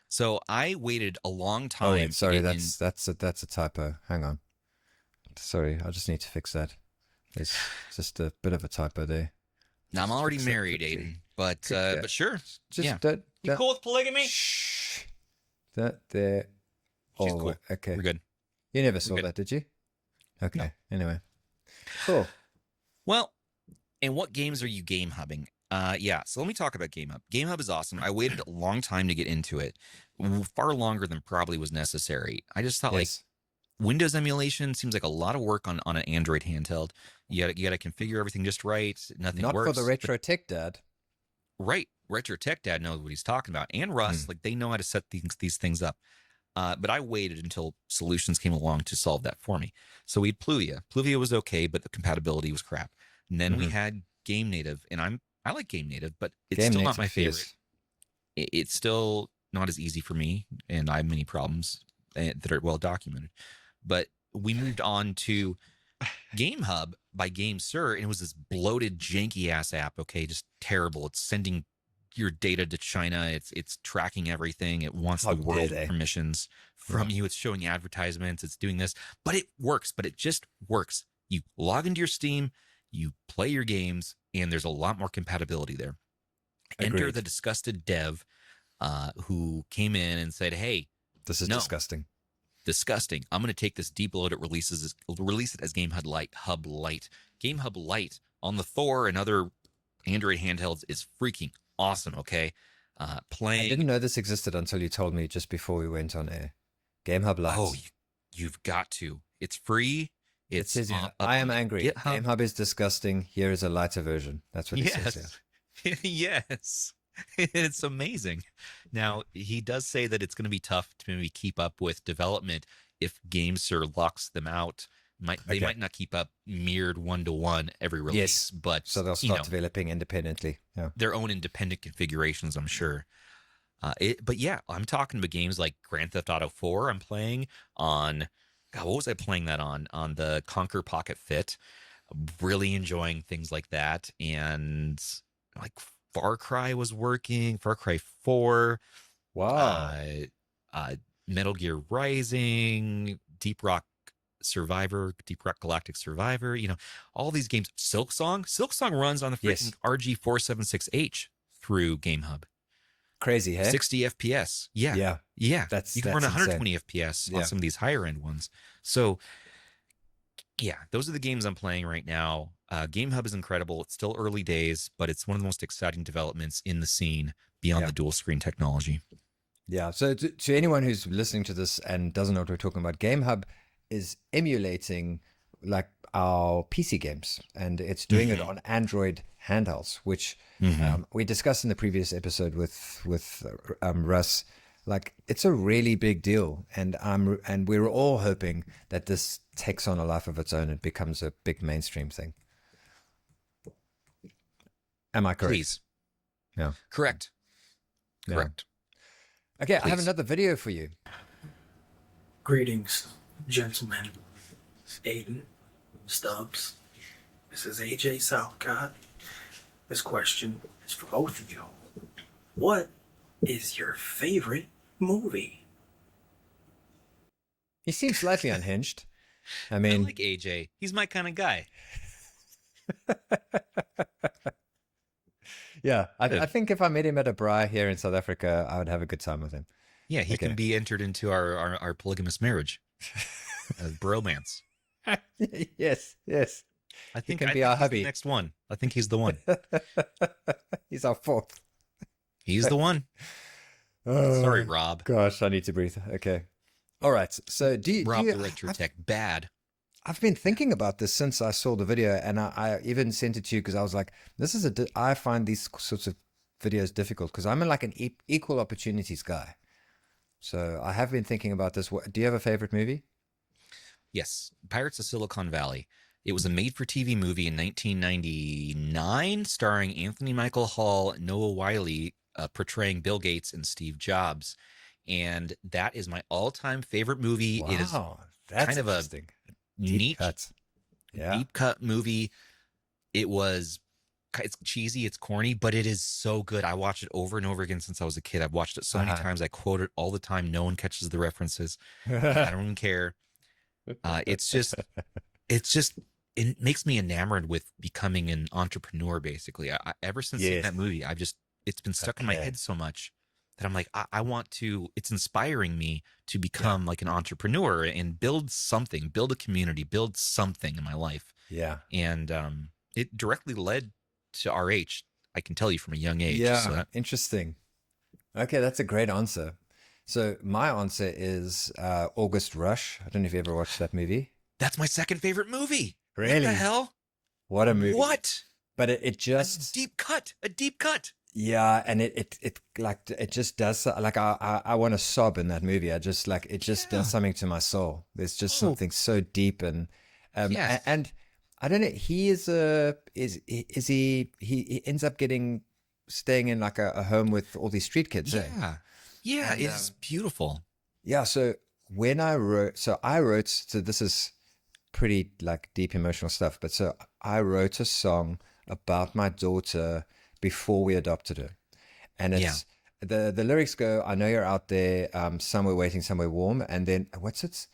So I waited a long time. Oh, wait, sorry, to get that's a typo. Hang on. Sorry, I just need to fix that. There's just a bit of a typo there. Now, I'm Just already fix that married, quickly. Aiden, but Yeah. sure. Just Yeah. You cool with polygamy? Shh. That there. She's Oh, cool. okay. We're good. You never saw good. that, did you? Okay. No. Anyway. Cool. Well, and what games are you game hubbing? Yeah, so let me talk about Game Hub. Game Hub is awesome. I waited a long time to get into it, far longer than probably was necessary. I just thought Yes. Windows emulation seems like a lot of work on an Android handheld. You gotta configure everything just right. Nothing Not works. for the retro tech dad. Right. Retro Tech Dad knows what he's talking about. And Russ, like they know how to set these things up. But I waited until solutions came along to solve that for me. So we had Pluvia. Pluvia was okay, but the compatibility was crap. And then we had Game Native, and I like Game Native, but it's Game still not native, my favorite. yes. It's still not as easy for me, and I have many problems that are well documented. But we moved on to Game Hub by Game Sir, and it was this bloated, janky ass app. Okay, just terrible. It's sending your data to China. It's tracking everything. It wants How the world dare they? permissions from you. It's showing advertisements. It's doing this, but it works. But it just works. You log into your Steam, you play your games, and there's a lot more compatibility there. Enter Agreed. the disgusted dev who came in and said, "Hey, This is No. disgusting. disgusting. I'm going to take this, deload it, release it as Game Hub Lite. Game Hub Lite on the Thor and other Android handhelds is freaking awesome. Okay, I playing. didn't know this existed until you told me just before we went on air. Game Hub Lite. Oh, you've got to. It's free. It It's says here, up I am on angry. GitHub. Game Hub is disgusting. Here is a lighter version. That's what it says here. Yes. yes. It's amazing. Now, he does say that it's going to be tough to maybe keep up with development if GameSir locks them out. They Okay. might not keep up mirrored one-to-one every release, Yes. but So they'll you start know, developing independently. Yeah. their own independent configurations, I'm sure. But yeah, I'm talking about games like Grand Theft Auto 4. I'm playing on, God, what was I playing that on? On the Conquer Pocket Fit. I'm really enjoying things like that. And like Far Cry was working, Far Cry 4, Wow. Metal Gear Rising, Deep Rock Galactic Survivor, all these games. Silksong runs on the freaking Yes. RG476H through Game Hub. Crazy, hey? 60 FPS. Yeah. Yeah. You can run that's 120 FPS on Yeah. some of these higher end ones. So, yeah, those are the games I'm playing right now. Game Hub is incredible. It's still early days, but it's one of the most exciting developments in the scene beyond Yeah. the dual screen technology. Yeah. So to anyone who's listening to this and doesn't know what we're talking about, Game Hub is emulating like our PC games, and it's doing it on Android handhelds, which we discussed in the previous episode with Russ. Like, it's a really big deal, and we're all hoping that this takes on a life of its own and becomes a big mainstream thing. Am I correct? Please. Yeah. Correct. Yeah. Correct. Okay, I have Please. another video for you. Greetings, gentlemen. Aiden, Stubbs. This is AJ Southcott. This question is for both of you. What is your favorite movie? He seems slightly unhinged. I I mean, like AJ. He's my kind of guy. yeah, I think if I met him at a bar here in South Africa, I would have a good time with him. Yeah, he Okay. can be entered into our polygamous marriage. Bromance. Yes. I think can I be think our he's hubby. the next one. I think he's the one. He's our fourth. He's the one. Oh, Sorry, Rob. Gosh, I need to breathe. Okay. All right. So Rob the Retro Tech. Bad. I've been thinking about this since I saw the video, and I even sent it to you because I was like, I find these sorts of videos difficult because I'm like an equal opportunities guy. So I have been thinking about this. Do you have a favorite movie? Yes, Pirates of Silicon Valley. It was a made-for-TV movie in 1999 starring Anthony Michael Hall, Noah Wyle, portraying Bill Gates and Steve Jobs. And that is my all-time favorite movie. It is that's kind of a interesting. Deep neat, cut. Yeah. deep cut movie. It was it's cheesy, it's corny, but it is so good. I watch it over and over again since I was a kid. I've watched it so many times. I quote it all the time. No one catches the references. I don't even care. It's just it makes me enamored with becoming an entrepreneur. Basically, ever since seeing that movie, it's been stuck in my head so much that I'm like, I want to. It's inspiring me to become like an entrepreneur and build something, build a community, build something in my life. Yeah. And it directly led to RH. I can tell you from a young age. Yeah. So Interesting. Okay, that's a great answer. So my answer is August Rush. I don't know if you ever watched that movie. that's my second favorite movie. What Really? the hell? What a movie. What? But it A just, deep cut. A deep cut. yeah, and it like it just does like I want to sob in that movie. I just like it just does something to my soul. There's just something so deep and Yes. and I don't know. He is he ends up staying in like a home with all these street kids. Eh? Yeah. Yeah. And, It's beautiful. Yeah. So when I wrote, so this is pretty like deep emotional stuff, but so I wrote a song about my daughter before we adopted her. And it's the lyrics go, I know you're out there, somewhere waiting, somewhere warm. And then what's it?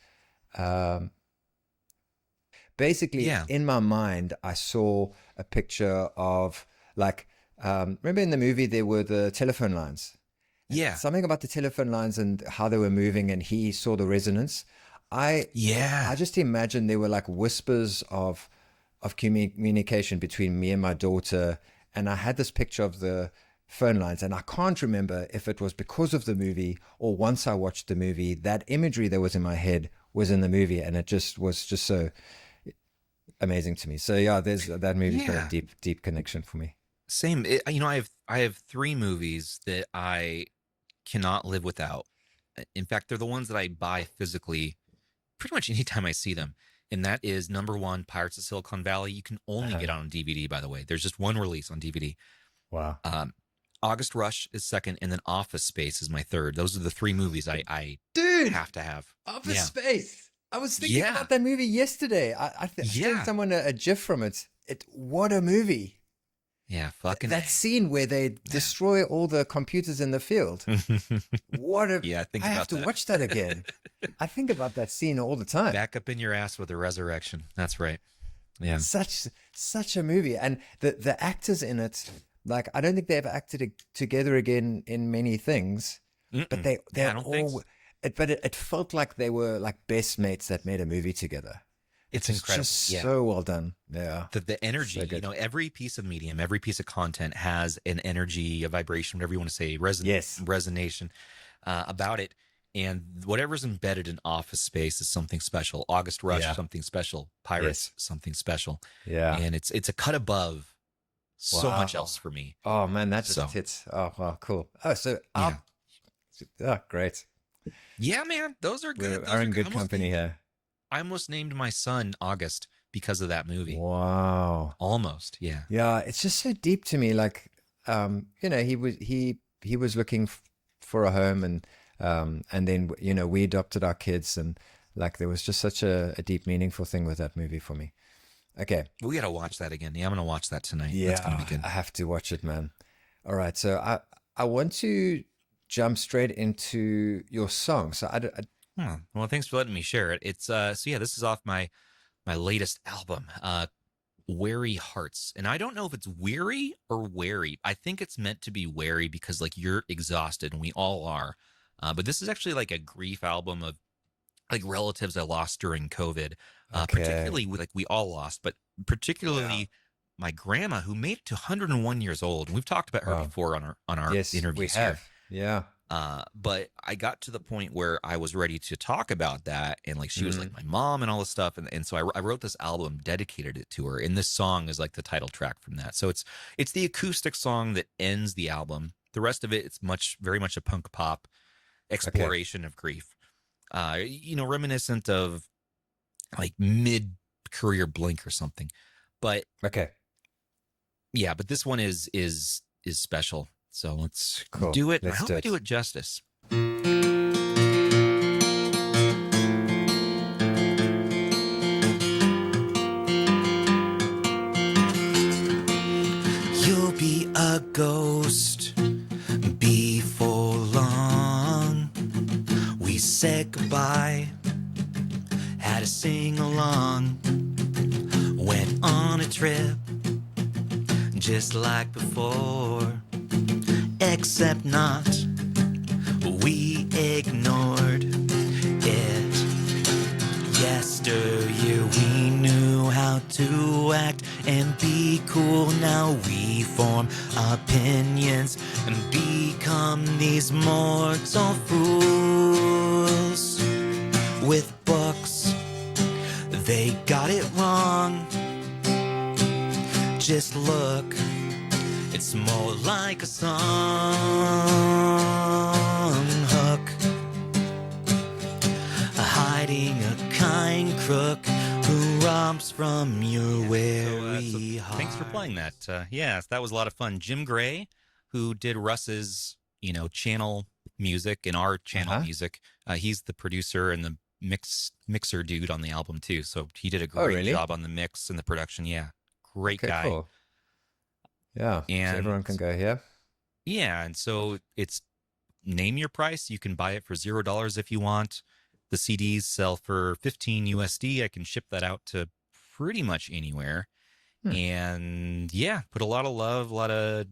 Basically, in my mind, I saw a picture of like, remember in the movie, there were the telephone lines. Yeah. Something about the telephone lines and how they were moving, and he saw the resonance. I just imagine there were like whispers of communication between me and my daughter, and I had this picture of the phone lines, and I can't remember if it was because of the movie or once I watched the movie, that imagery that was in my head was in the movie, and it just was just so amazing to me. So yeah, there's that movie's got a deep connection for me. Same. I have three movies that I cannot live without. In fact, they're the ones that I buy physically pretty much anytime I see them. And that is number one, Pirates of Silicon Valley. You can only get on DVD, by the way. There's just one release on DVD. Wow. August Rush is second, and then Office Space is my third. Those are the three movies I Dude, have to have. Office Space. I was thinking about that movie yesterday. I sent someone a GIF from it. What a movie. Yeah, fucking that scene where they destroy all the computers in the field. What a I have to watch that again. I think about that scene all the time. Back up in your ass with the resurrection. That's right. Yeah. Such a movie. And the actors in it, like I don't think they've acted together again in many things. But they're all but it felt like they were like best mates that made a movie together. It's incredible. Just so well done. Yeah. The energy, so every piece of medium, every piece of content has an energy, a vibration, whatever you want to say, resonation about it. And whatever's embedded in Office Space is something special. August Rush, something special. Pirates, something special. Yeah. And it's a cut above so much else for me. Oh man, that just hits. Oh wow, cool. Oh, so great. Yeah, man, those are good. We're in good company here. I almost named my son August because of that movie. Wow. Almost. Yeah. Yeah. It's just so deep to me. Like, he was looking for a home, and then, we adopted our kids, and like, there was just such a deep, meaningful thing with that movie for me. Okay. We got to watch that again. Yeah. I'm going to watch that tonight. Yeah. That's going to be good. I have to watch it, man. All right. So I want to jump straight into your song. So well, thanks for letting me share it. It's this is off my latest album, Wary Hearts. And I don't know if it's weary or wary. I think it's meant to be wary because like you're exhausted, and we all are. But this is actually like a grief album of like relatives I lost during COVID, particularly with like we all lost, but particularly my grandma, who made it to 101 years old. And we've talked about her before on our interviews. We have. Yeah. But I got to the point where I was ready to talk about that, and like she was like my mom and all this stuff, and so I wrote this album, dedicated it to her, and this song is like the title track from that. So it's the acoustic song that ends the album. The rest of it's very much a punk pop exploration of grief, reminiscent of like mid-career Blink or something. But but this one is special. So let's do it. I hope I do it justice. ghost. Before long, we said goodbye, had a sing-along, went on a trip, just like before, except not, we ignored it. Yesteryear we knew how to act and be cool. Now we form opinions and become these mortal fools. With books, they got it wrong. Just look, it's more like a song hook, hiding a kind crook who robs from your weary heart. Thanks for playing that. Yes, that was a lot of fun. Jim Gray, who did Russ's, channel music and our channel music, he's the producer and the mixer dude on the album too. So he did a great job on the mix and the production. Yeah, great guy. Cool. Yeah, and so everyone can go here. Yeah, and so it's name your price. You can buy it for $0 if you want. The CDs sell for $15 USD. I can ship that out to pretty much anywhere. And yeah, put a lot of love, a lot of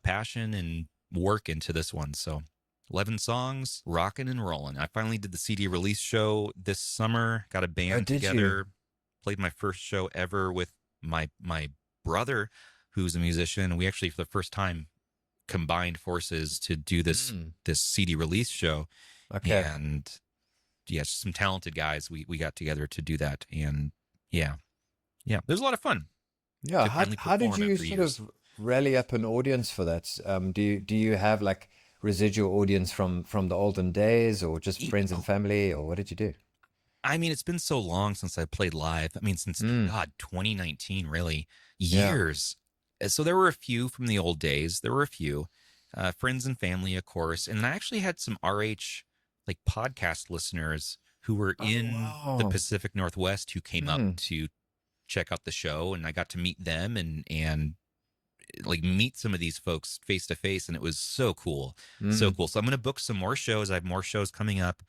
passion and work into this one. So 11 songs, rocking and rolling. I finally did the CD release show this summer. Got a band together. Played my first show ever with my brother, who's a musician. We actually, for the first time, combined forces to do this CD release show. Okay. And yeah, some talented guys. We got together to do that. And yeah, it was a lot of fun. Yeah. How did you sort of rally up an audience for that? Do you have like residual audience from the olden days, or just friends and family, or what did you do? I mean, it's been so long since I played live. I mean, since 2019, really, years. So there were a few from the old days. There were a few friends and family, of course. And I actually had some RH like podcast listeners who were in the Pacific Northwest who came up to check out the show, and I got to meet them and like meet some of these folks face to face, and it was so cool. So cool. So I'm going to book some more shows. I have more shows coming up,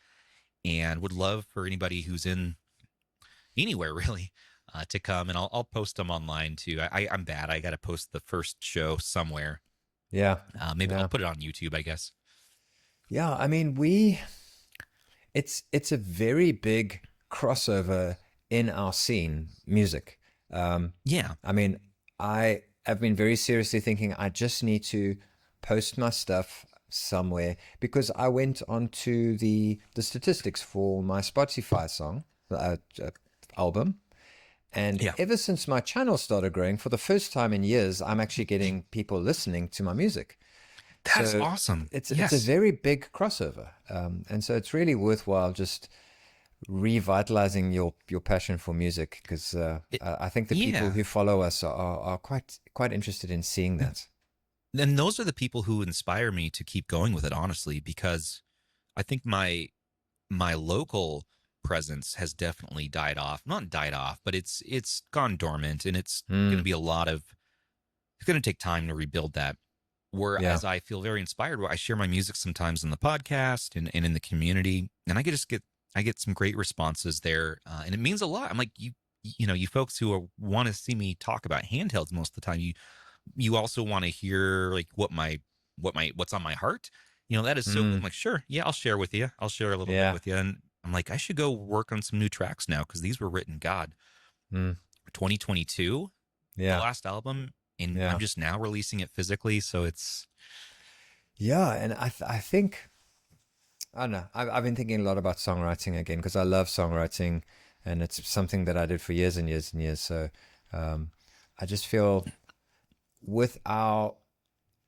and would love for anybody who's in anywhere really to come, and I'll post them online too. I'm bad. I got to post the first show somewhere. Yeah. Maybe I'll put it on YouTube, I guess. Yeah. I mean, it's a very big crossover in our scene, music. Yeah. I mean, I've been very seriously thinking I just need to post my stuff somewhere, because I went onto the statistics for my Spotify song album, and ever since my channel started growing, for the first time in years, I'm actually getting people listening to my music. That's awesome. It's a very big crossover, and so it's really worthwhile just revitalizing your passion for music, because I think the people who follow us are quite interested in seeing that. And those are the people who inspire me to keep going with it, honestly, because I think my local presence has definitely died off. Not died off, but it's gone dormant, and it's going to be it's going to take time to rebuild that. Whereas I feel very inspired. I share my music sometimes in the podcast and in the community, and I get some great responses there, and it means a lot. I'm like, you folks who want to see me talk about handhelds most of the time, you also want to hear like what's on my heart. That is so cool. I'm like, sure, yeah, I'll share with you. I'll share a little bit with you, and I'm like, I should go work on some new tracks now, because these were written 2022, the last album, and I'm just now releasing it physically, so it's and I think. I don't know. I've been thinking a lot about songwriting again, because I love songwriting, and it's something that I did for years and years and years. So I just feel with our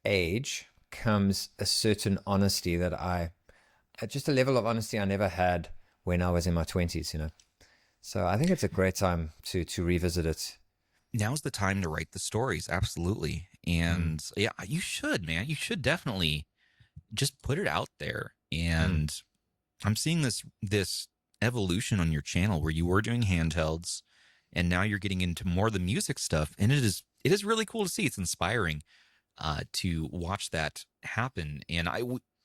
age comes a certain honesty that just a level of honesty I never had when I was in my 20s, So I think it's a great time to revisit it. Now's the time to write the stories. Absolutely. And yeah, you should, man. You should definitely just put it out there. And I'm seeing this evolution on your channel where you were doing handhelds, and now you're getting into more of the music stuff, and it is really cool to see. It's inspiring. to watch that happen. And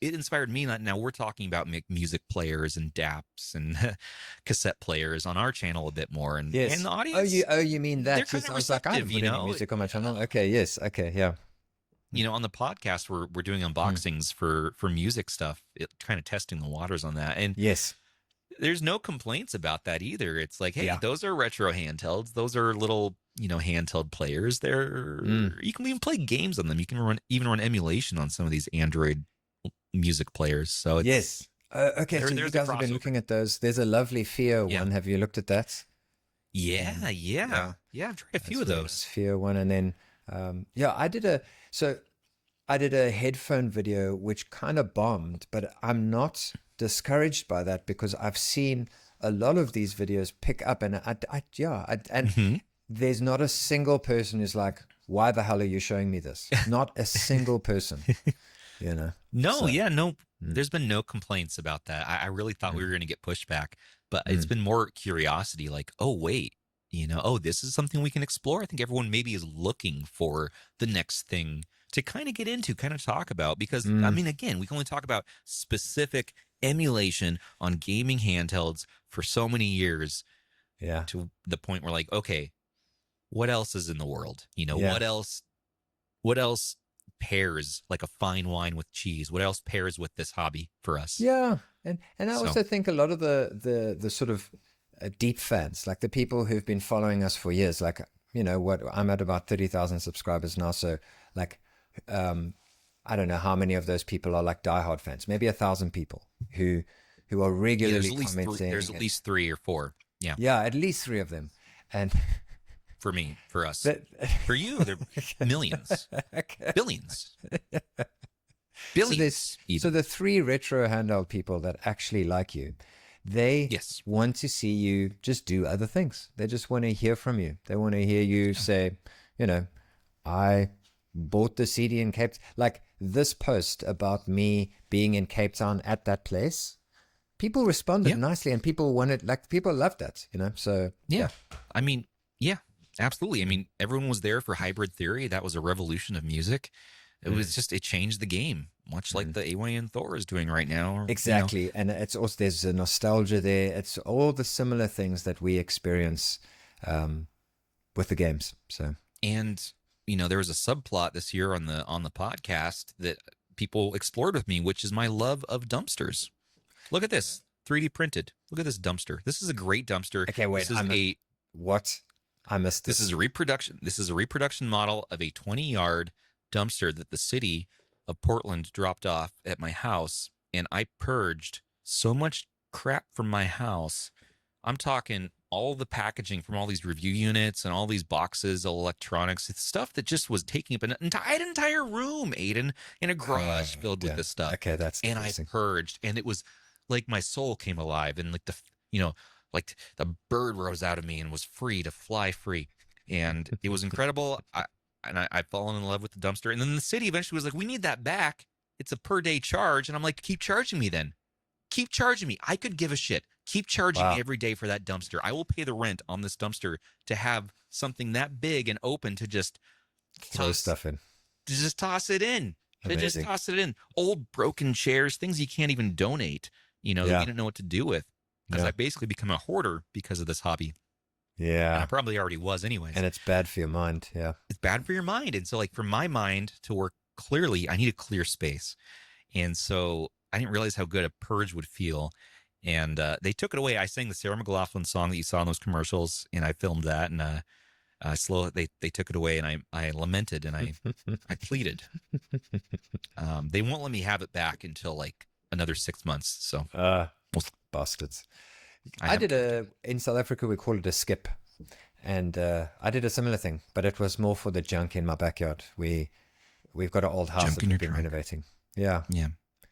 it inspired me. Now we're talking about music players and DAPs and cassette players on our channel a bit more. And, Yes. and the audience, you mean that? they're kind Yes, of I was like, I receptive, haven't put any music on my channel. Okay, yes, okay, yeah. On the podcast, we're doing unboxings for music stuff, kind of testing the waters on that. And Yes. there's no complaints about that either. It's like, hey, Yeah. those are retro handhelds. Those are little, handheld players. You can even play games on them. You can even run emulation on some of these Android music players. So it's, Yes. Okay, so you there's guys a have been crossover. looking at those. There's a lovely Fear Yeah. one. Have you looked at that? yeah. I've tried a few of those. Fear one, and then I did a headphone video which kind of bombed, but I'm not discouraged by that because I've seen a lot of these videos pick up, and there's not a single person who's like, "Why the hell are you showing me this?" Not a single person. No, no. There's been no complaints about that. I really thought we were going to get pushback, but it's been more curiosity. Like, oh wait, this is something we can explore. I think everyone maybe is looking for the next thing to kind of get into, kind of talk about. Because I mean, again, we can only talk about specific emulation on gaming handhelds for so many years. Yeah. To the point where, like, okay, what else is in the world? Yeah. What else pairs like a fine wine with cheese? What else pairs with this hobby for us? Yeah, and I also think a lot of the sort of deep fans, like the people who've been following us for years, like what I'm at about 30,000 subscribers now, so like I don't know how many of those people are like diehard fans. Maybe 1,000 people who are regularly commenting. There's at least 3 or 4. Yeah. Yeah, at least 3 of them, and. For us, for you, they're millions, billions, billions. So the 3 retro handheld people that actually like you, they want to see you just do other things. They just want to hear from you. They want to hear you say, I bought the CD in Cape. Like this post about me being in Cape Town at that place. People responded nicely, and people loved that. So yeah. I mean, yeah. Absolutely. I mean, everyone was there for Hybrid Theory. That was a revolution of music. It was just, it changed the game, much like the AYN Thor is doing right now. Exactly. And it's also, there's a nostalgia there. It's all the similar things that we experience with the games. So, and, there was a subplot this year on the podcast that people explored with me, which is my love of dumpsters. Look at this, 3D printed. Look at this dumpster. This is a great dumpster. Okay, wait, what? I missed this. This is a reproduction. This is a reproduction model of a 20-yard dumpster that the city of Portland dropped off at my house, and I purged so much crap from my house. I'm talking all the packaging from all these review units and all these boxes of electronics, stuff that just was taking up an entire room, Aiden, in a garage filled with this stuff. Okay, that's and I purged, and it was like my soul came alive, and like like the bird rose out of me and was free to fly free. And it was incredible. I've fallen in love with the dumpster. And then the city eventually was like, we need that back. It's a per day charge. And I'm like, keep charging me then. Keep charging me. I could give a shit. Keep charging me every day for that dumpster. I will pay the rent on this dumpster to have something that big and open to just throw stuff in. To just toss it in. Amazing. To just toss it in. Old broken chairs, things you can't even donate, that you don't know what to do with. Because I basically become a hoarder because of this hobby. Yeah. And I probably already was anyways. And it's bad for your mind. Yeah. It's bad for your mind. And so like for my mind to work clearly, I need a clear space. And so I didn't realize how good a purge would feel. And they took it away. I sang the Sarah McLachlan song that you saw in those commercials, and I filmed that. And they took it away, and I lamented and I pleaded. They won't let me have it back until like another 6 months. So bastards. In South Africa, we call it a skip. And I did a similar thing, but it was more for the junk in my backyard. We've got an old house Junk that in we've your been trunk. renovating. Yeah.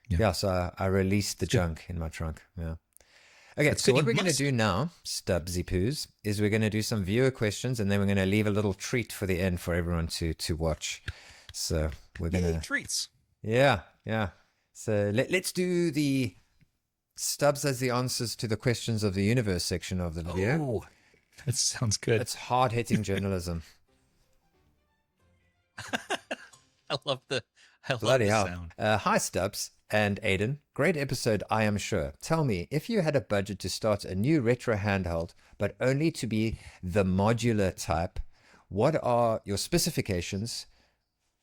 Yeah. So I released the junk in my trunk. Yeah. Okay, That's so good. what You we're going to must. do now, Stubbsy Poos, is we're going to do some viewer questions, and then we're going to leave a little treat for the end for everyone to watch. So we're going to... treats. Yeah. So let's do the Stubbs as the answers to the questions of the universe section of the video. Oh, that sounds good. It's hard-hitting journalism. I love Bloody the hell. sound. Hi, Stubbs and Aiden. Great episode, I am sure. Tell me, if you had a budget to start a new retro handheld, but only to be the modular type, what are your specifications?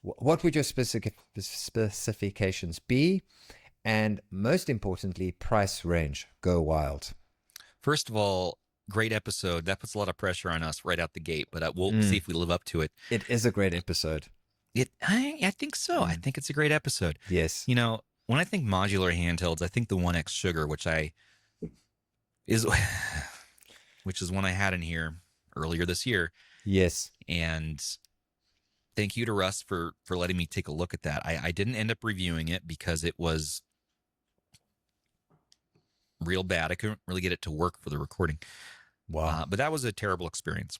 What would your specifications be? And most importantly, price range. Go wild. First of all, great episode. That puts a lot of pressure on us right out the gate, but we'll see if we live up to it. It is a great episode. I think so. I think it's a great episode. Yes. You know, when I think modular handhelds, I think the 1X Sugar, which is one I had in here earlier this year. Yes. And thank you to Russ for letting me take a look at that. I didn't end up reviewing it because it was real bad. I couldn't really get it to work for the recording. Wow. But that was a terrible experience.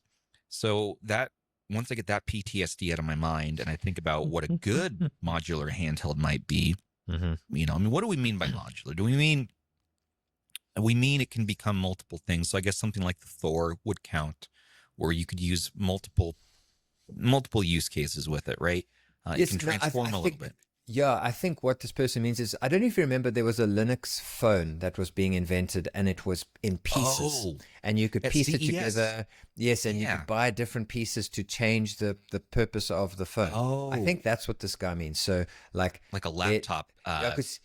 So that once I get that PTSD out of my mind and I think about what a good modular handheld might be, you know, I mean, what do we mean by modular? Do we mean it can become multiple things? So I guess something like the Thor would count, where you could use multiple use cases with it, right? Yes, it can transform a little bit. Yeah, I think what this person means is, I don't know if you remember, there was a Linux phone that was being invented and it was in pieces. Oh, And you could at piece it CES. together. Yes, and you Yeah. could buy different pieces to change the purpose of the phone. Oh. I think that's what this guy means. So, like Like a laptop, yeah, 'cause-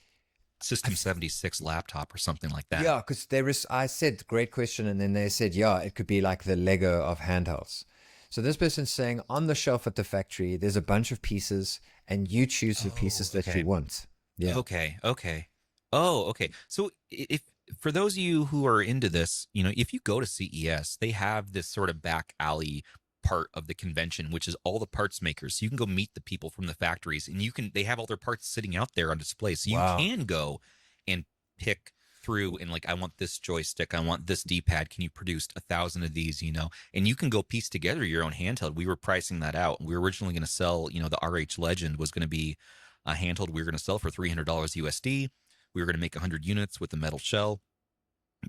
System 76 laptop or something like that. yeah, because I said, great question. And then they said, yeah, it could be like the Lego of handhelds. So this person's saying, on the shelf at the factory, there's a bunch of pieces and you choose the pieces that okay. you want. Yeah. Okay. Oh, okay. So if for those of you who are into this, you know, if you go to CES, they have this sort of back alley part of the convention, which is all the parts makers. So you can go meet the people from the factories and they have all their parts sitting out there on display. So you Wow. can go and pick through and like, I want this joystick, I want this D-pad. Can you produce 1,000 of these, you know? And you can go piece together your own handheld. We were pricing that out. We were originally going to sell, you know, the RH Legend was going to be a handheld we were going to sell for $300 USD. We were going to make 100 units with a metal shell.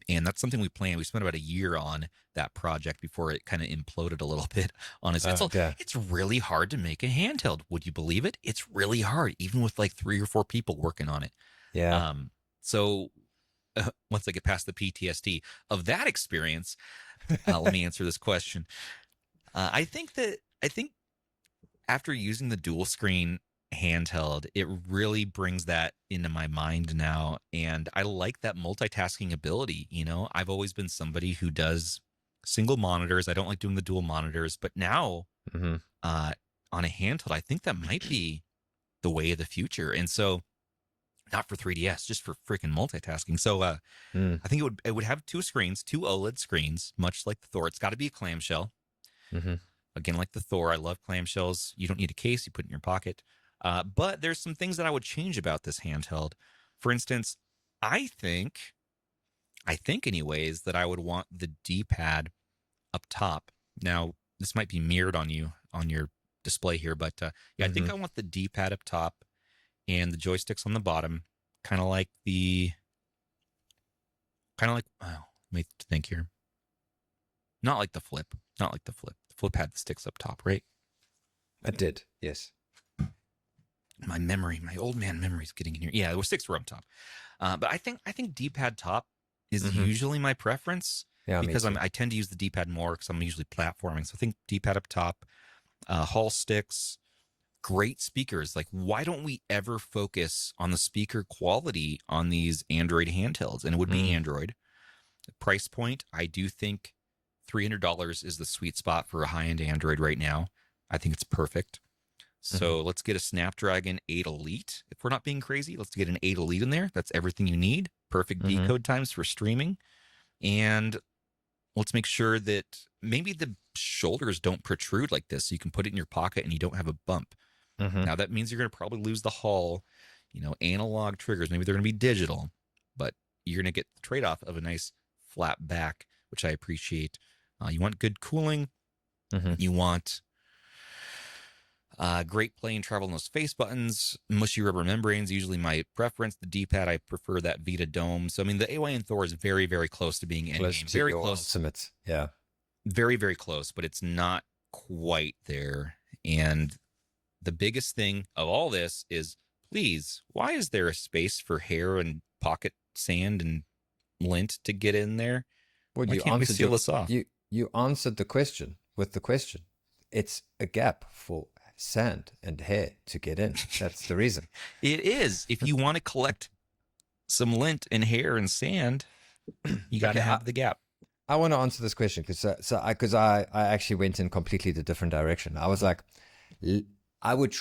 And that's something we planned. We spent about a year on that project before it kind of imploded a little bit on its own. yeah. It's really hard to make a handheld. Would you believe it? It's really hard, even with like 3 or 4 people working on it. Yeah. So once I get past the PTSD of that experience, let me answer this question. I think after using the dual screen handheld, it really brings that into my mind now. And I like that multitasking ability. You know, I've always been somebody who does single monitors. I don't like doing the dual monitors, but now on a handheld, I think that might be the way of the future. And so not for 3DS, just for freaking multitasking. So I think it would have 2 screens, 2 OLED screens, much like the Thor. It's got to be a clamshell. Again, like the Thor, I love clamshells. You don't need a case, you put it in your pocket. But there's some things that I would change about this handheld. For instance, I think anyways that I would want the D-pad up top. Now, this might be mirrored on your display here, but yeah, I think I want the D-pad up top and the joysticks on the bottom, kind of like oh, let me think here. Not like the flip. The flip had the sticks up top, right? It did. Yes. My old man memory is getting in here. Yeah, there were 6 were up top. But I think D-pad top is usually my preference because I tend to use the D-pad more because I'm usually platforming. So I think D-pad up top, Hall sticks, great speakers. Like, why don't we ever focus on the speaker quality on these Android handhelds? And it would be Android. The price point, I do think $300 is the sweet spot for a high-end Android right now. I think it's perfect. So let's get a Snapdragon 8 Elite. If we're not being crazy, let's get an 8 Elite in there. That's everything you need. Perfect decode times for streaming. And let's make sure that maybe the shoulders don't protrude like this. So you can put it in your pocket and you don't have a bump. Now that means you're going to probably lose the Hall, you know, analog triggers. Maybe they're going to be digital, but you're going to get the trade-off of a nice flat back, which I appreciate. You want good cooling. You want great play and travel on those face buttons. Mushy rubber membranes, usually my preference. The D-pad, I prefer that Vita Dome. So, I mean, the AYN Thor is very, very close to being endgame. Very close. Ultimate. Yeah. Very, very close, but it's not quite there. And the biggest thing of all this is, please, why is there a space for hair and pocket sand and lint to get in there? Well, Why you can't we answered seal this off? you answered the question with the question. It's a gap for sand and hair to get in. That's the reason. It is. If you want to collect some lint and hair and sand, you got to Okay, have the gap. I want to answer this question because I actually went in completely the different direction. I was like, I would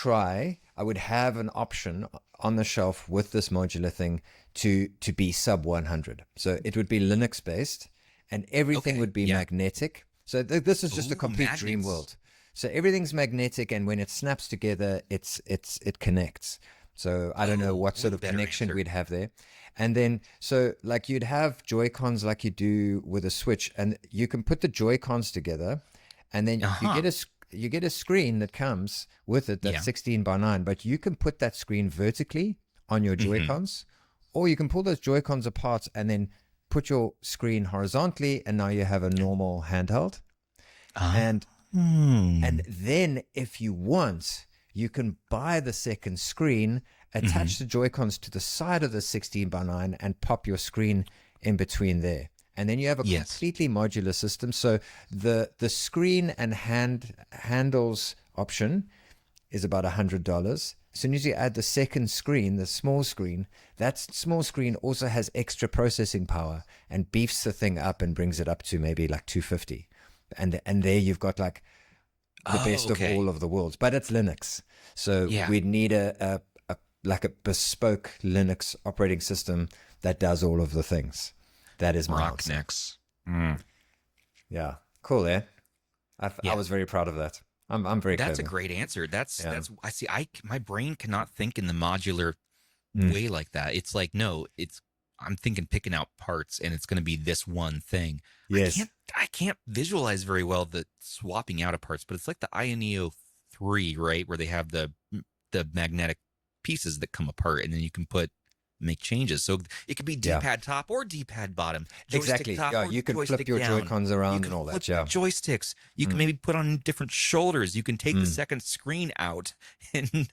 have an option on the shelf with this modular thing to be sub 100. So it would be Linux based, and everything Okay, would be yeah. magnetic. So this is just a Ooh, complete dream magnets. world. So everything's magnetic, and when it snaps together, it connects. So I don't know what sort way of better connection answer. we'd have there. And then, so like you'd have Joy-Cons like you do with a Switch, and you can put the Joy-Cons together, and then you get a screen that comes with it that's Yeah. 16 by 9, but you can put that screen vertically on your Joy-Cons, or you can pull those Joy-Cons apart and then put your screen horizontally, and now you have a normal handheld. And and then if you want, you can buy the second screen, attach the Joy-Cons to the side of the 16 by 9 and pop your screen in between there. And then you have a Yes. completely modular system. So the screen and handles option is about $100. As soon as you add the second screen, the small screen, that small screen also has extra processing power and beefs the thing up and brings it up to maybe like 250. And there you've got like the best of all of the worlds, but it's Linux. So Yeah. we'd need a like a bespoke Linux operating system that does all of the things. That is my Rock answer. necks. Yeah, cool. Eh? I Yeah. was very proud of that. I'm very That's a clever. great answer. That's Yeah. I see. My brain cannot think in the modular Mm. way like that. It's like, no, I'm thinking picking out parts and it's going to be this one thing. Yes. I can't visualize very well the swapping out of parts, but it's like the INEO 3, right, where they have the magnetic pieces that come apart, and then you can make changes. So it could be Yeah. D-pad top or D-pad bottom. Joystick Exactly. top Yeah, or you can flip joystick your down. Joy-Cons You around can and all flip that. Yeah. joysticks. You can maybe put on different shoulders. You can take the second screen out and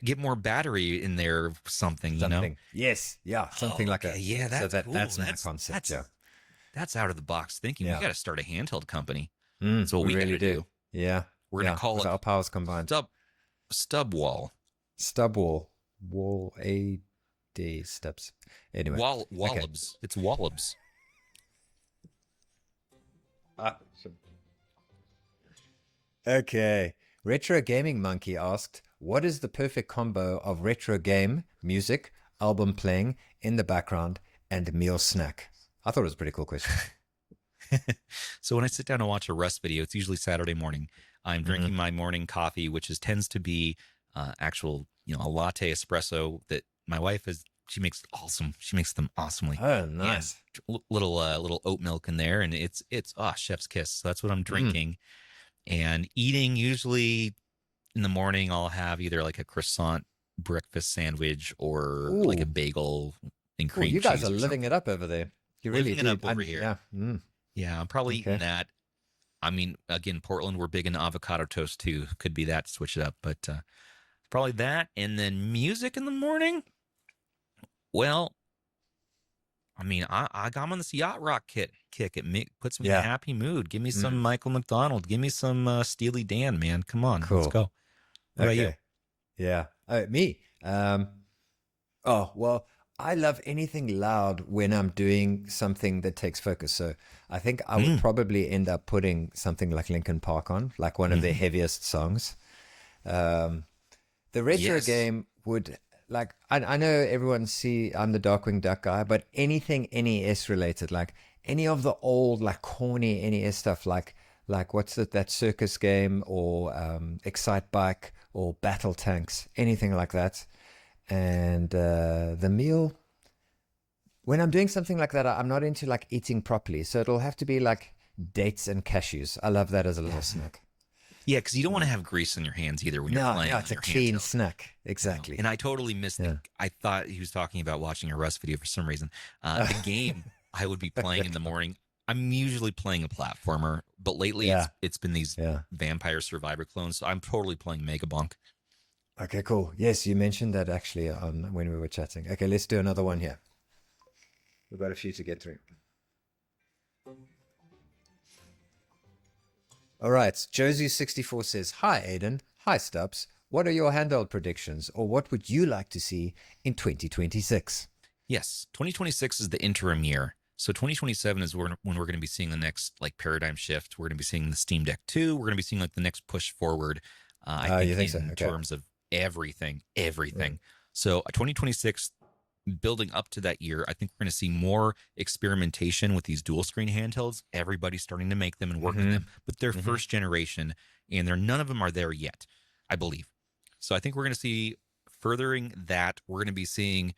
get more battery in there or something, you know? Something. Yes. Yeah. Something like Okay, that. yeah, So that's cool. that's my concept. Yeah. That's out of the box thinking. Yeah. We got to start a handheld company. Mm, That's what we really gotta do. Yeah. We're gonna Yeah, call with it our powers combined. Stub Wall. Stub wall. Wall AD steps. Anyway. Wallobs. It's Wallobs. Okay. Retro Gaming Monkey asked, what is the perfect combo of retro game, music, album playing in the background, and meal snack? I thought it was a pretty cool question. So when I sit down to watch a Rust video, it's usually Saturday morning. I'm drinking my morning coffee, which tends to be actual, a latte espresso that my wife she makes awesome. She makes them awesomely. Oh, nice. And little oat milk in there, and it's chef's kiss. So that's what I'm drinking and eating. Usually in the morning, I'll have either like a croissant breakfast sandwich or like a bagel and Cool. cream You guys cheese are or living it up over there. You really Living it do. up over here. Yeah. Mm. Yeah, I'm probably eating Okay. that. I mean, again, Portland, we're big into avocado toast too. Could be that, switch it up, but probably that. And then music in the morning. Well, I mean, I'm on this yacht rock kick. It puts me in a happy mood. Give me some Michael McDonald. Give me some Steely Dan, man. Come on, Cool. let's go. What about you? Yeah. Me. Oh, well, I love anything loud when I'm doing something that takes focus. So I think I would probably end up putting something like Linkin Park on, like one of their heaviest songs. The retro Yes. game would, like, I know everyone I'm the Darkwing Duck guy, but anything NES related, like any of the old, like corny NES stuff, like what's that circus game or Excite Bike or Battle Tanks, anything like that. And the meal, when I'm doing something like that, I'm not into like eating properly. So it'll have to be like dates and cashews. I love that as a little snack. Yeah, because you don't want to have grease on your hands either when you're playing. No, it's a on your clean handheld. snack. Exactly. And I totally missed it. I thought he was talking about watching a Rust video for some reason. The game I would be playing in the morning, I'm usually playing a platformer, but lately it's been these Vampire Survivor clones. So I'm totally playing Megabonk. Okay, cool. Yes, you mentioned that actually when we were chatting. Okay, let's do another one here. We've got a few to get through. All right. Josie64 says, Hi, Aiden. Hi, Stubbs. What are your handheld predictions, or what would you like to see in 2026? Yes, 2026 is the interim year. So 2027 is when we're going to be seeing the next like paradigm shift. We're going to be seeing the Steam Deck 2. We're going to be seeing like the next push forward. I You think think so? in Okay. terms of everything. So 2026, building up to that year, I think we're going to see more experimentation with these dual screen handhelds. Everybody's starting to make them and work on them, but they're first generation, and none of them are there yet, I believe. So I think we're going to see furthering that. We're going to be seeing,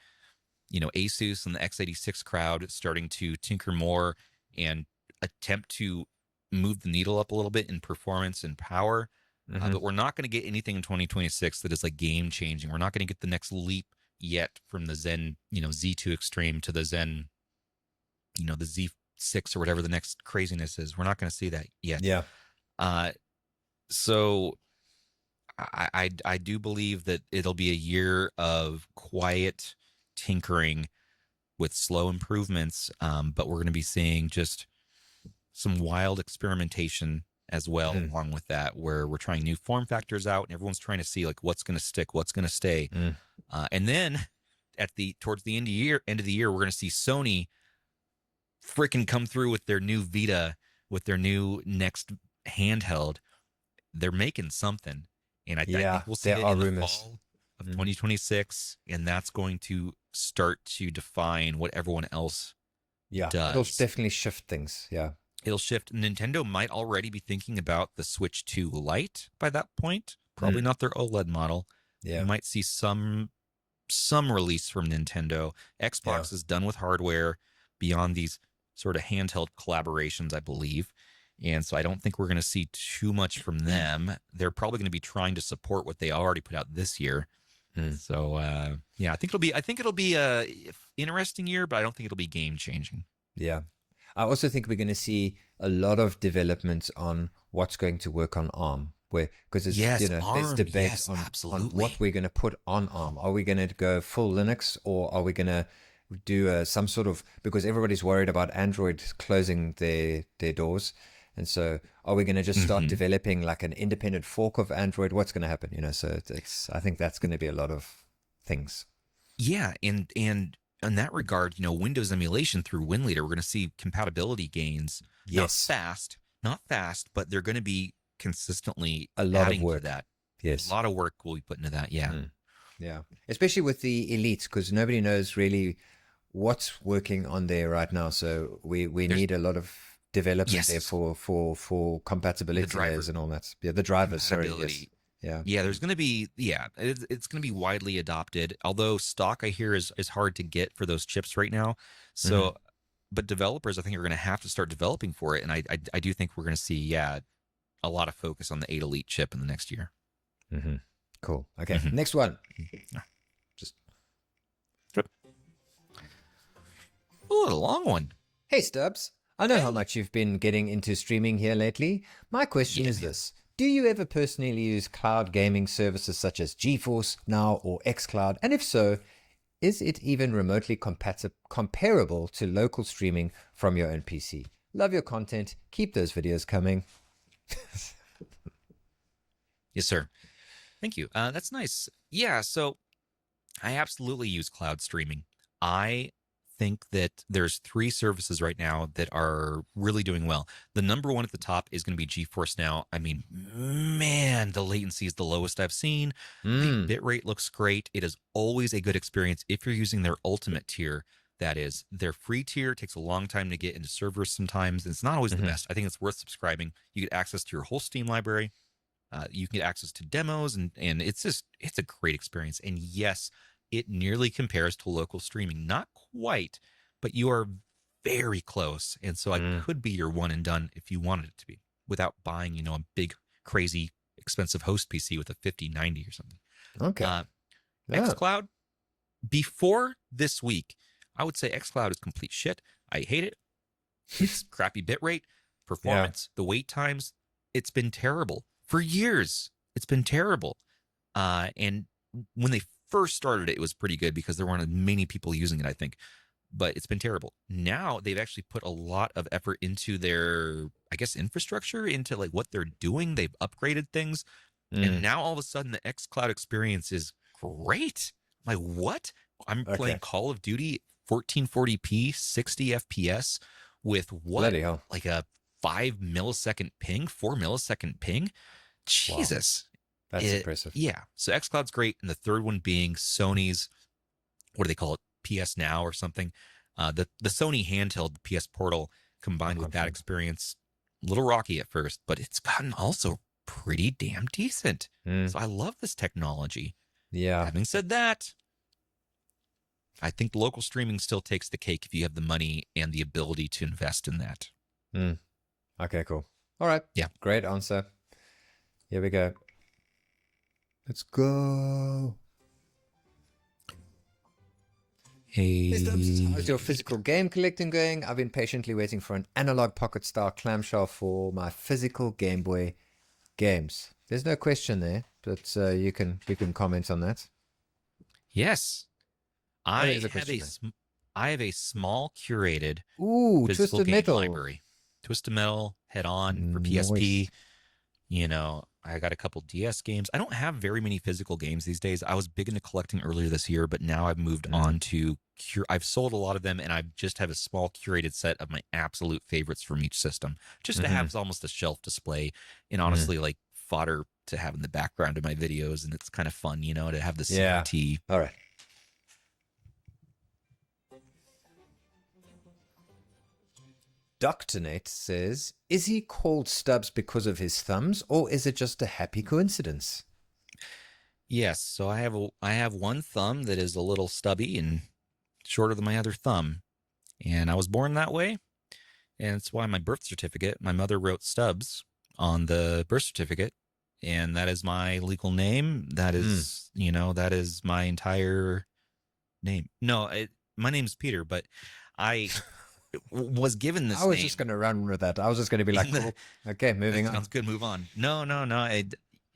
Asus and the x86 crowd starting to tinker more and attempt to move the needle up a little bit in performance and power. But we're not going to get anything in 2026 that is like game changing. We're not going to get the next leap yet from the Zen, Z2 Extreme to the Zen, the Z6 or whatever the next craziness is. We're not going to see that yet. Yeah. So I do believe that it'll be a year of quiet tinkering with slow improvements, but we're going to be seeing just some wild experimentation as well along with that, where we're trying new form factors out and everyone's trying to see like what's going to stick, what's going to stay. And then towards the end of the year, we're going to see Sony freaking come through with their new Vita, with their new next handheld. They're making something, and I think we'll see it in the fall of 2026, and that's going to start to define what everyone else does. It'll definitely shift things. Yeah. It'll shift. Nintendo might already be thinking about the Switch 2 Lite by that point. Probably not their OLED model. Yeah. You might see some release from Nintendo. Xbox is done with hardware beyond these sort of handheld collaborations, I believe. And so I don't think we're going to see too much from them. They're probably going to be trying to support what they already put out this year. So I think it'll be a interesting year, but I don't think it'll be game changing. Yeah. I also think we're going to see a lot of development on what's going to work on ARM, because there's debate on what we're going to put on ARM. Are we going to go full Linux, or are we going to do some sort of, because everybody's worried about Android closing their doors. And so are we going to just start developing like an independent fork of Android? What's going to happen? So I think that's going to be a lot of things. Yeah. And in that regard, Windows emulation through WinLeader, we're going to see compatibility gains. Yes. Not fast, but they're going to be consistently a lot adding of work to that. Yes. A lot of work will be put into that. Yeah. Yeah. Especially with the elites, because nobody knows really what's working on there right now. So we need a lot of development there for compatibility layers and all that. Yeah, the drivers. Sorry. Yes. Yeah. There's going to be it's going to be widely adopted. Although stock I hear is hard to get for those chips right now. So, but developers I think are going to have to start developing for it, and I do think we're going to see a lot of focus on the 8 Elite chip in the next year. Cool. Okay. Next one. Oh, a long one. Hey, Stubbs. I know how much you've been getting into streaming here lately. My question is this. Do you ever personally use cloud gaming services such as GeForce Now or xCloud? And if so, is it even remotely comparable to local streaming from your own PC? Love your content. Keep those videos coming. Yes, sir. Thank you. That's nice. Yeah, so I absolutely use cloud streaming. I think that there's 3 services right now that are really doing well. The number one at the top is going to be GeForce Now. I mean, man, the latency is the lowest I've seen. The bitrate looks great. It is always a good experience if you're using their ultimate tier. That is, their free tier takes a long time to get into servers sometimes. It's not always the best. I think it's worth subscribing. You get access to your whole Steam library. You can get access to demos, and it's a great experience. And yes, it nearly compares to local streaming. Not quite, but you are very close. And so it could be your one and done if you wanted it to be, without buying, a big, crazy, expensive host PC with a 5090 or something. Okay. xCloud, before this week, I would say xCloud is complete shit. I hate it. It's crappy bitrate, performance, the wait times. It's been terrible. For years, it's been terrible. And when they first started it, it was pretty good because there weren't many people using it, I think. But it's been terrible. Now they've actually put a lot of effort into their, I guess, infrastructure, into like what they're doing. They've upgraded things. And now all of a sudden the xCloud experience is great. I'm like, what? I'm playing Call of Duty 1440p, 60 FPS with what? Bloody hell. Like a 5 millisecond ping, 4 millisecond ping? Jesus. Wow. That's impressive. Yeah. So xCloud's great. And the third one being Sony's, what do they call it? PS Now or something. The Sony handheld PS Portal combined with that experience, a little rocky at first, but it's gotten also pretty damn decent. So I love this technology. Yeah. Having said that, I think local streaming still takes the cake if you have the money and the ability to invest in that. Okay, cool. All right. Yeah. Great answer. Here we go. Let's go. Hey, how's your physical game collecting going? I've been patiently waiting for an analog pocket style clamshell for my physical Game Boy games. There's no question there, but we can comment on that. Yes, I have a small curated physical Twisted game Metal library. Twisted Metal, Head On for Nice. PSP. You know, I got a couple DS games. I don't have very many physical games these days. I was big into collecting earlier this year, but now I've moved on to I've sold a lot of them, and I just have a small curated set of my absolute favorites from each system, just to have almost a shelf display, and honestly, like fodder to have in the background of my videos, and it's kind of fun, you know, to have the CRT. All right. Dr. Nate says, is he called Stubbs because of his thumbs, or is it just a happy coincidence? Yes, so I have one thumb that is a little stubby and shorter than my other thumb, and I was born that way, and it's why my birth certificate, my mother wrote Stubbs on the birth certificate, and that is my legal name. That is, you know, that is my entire name. No, my name's Peter, but I was given this name. I was just going to run with that. I was just going to be like, cool. Okay, moving on. Sounds good. Move on. No.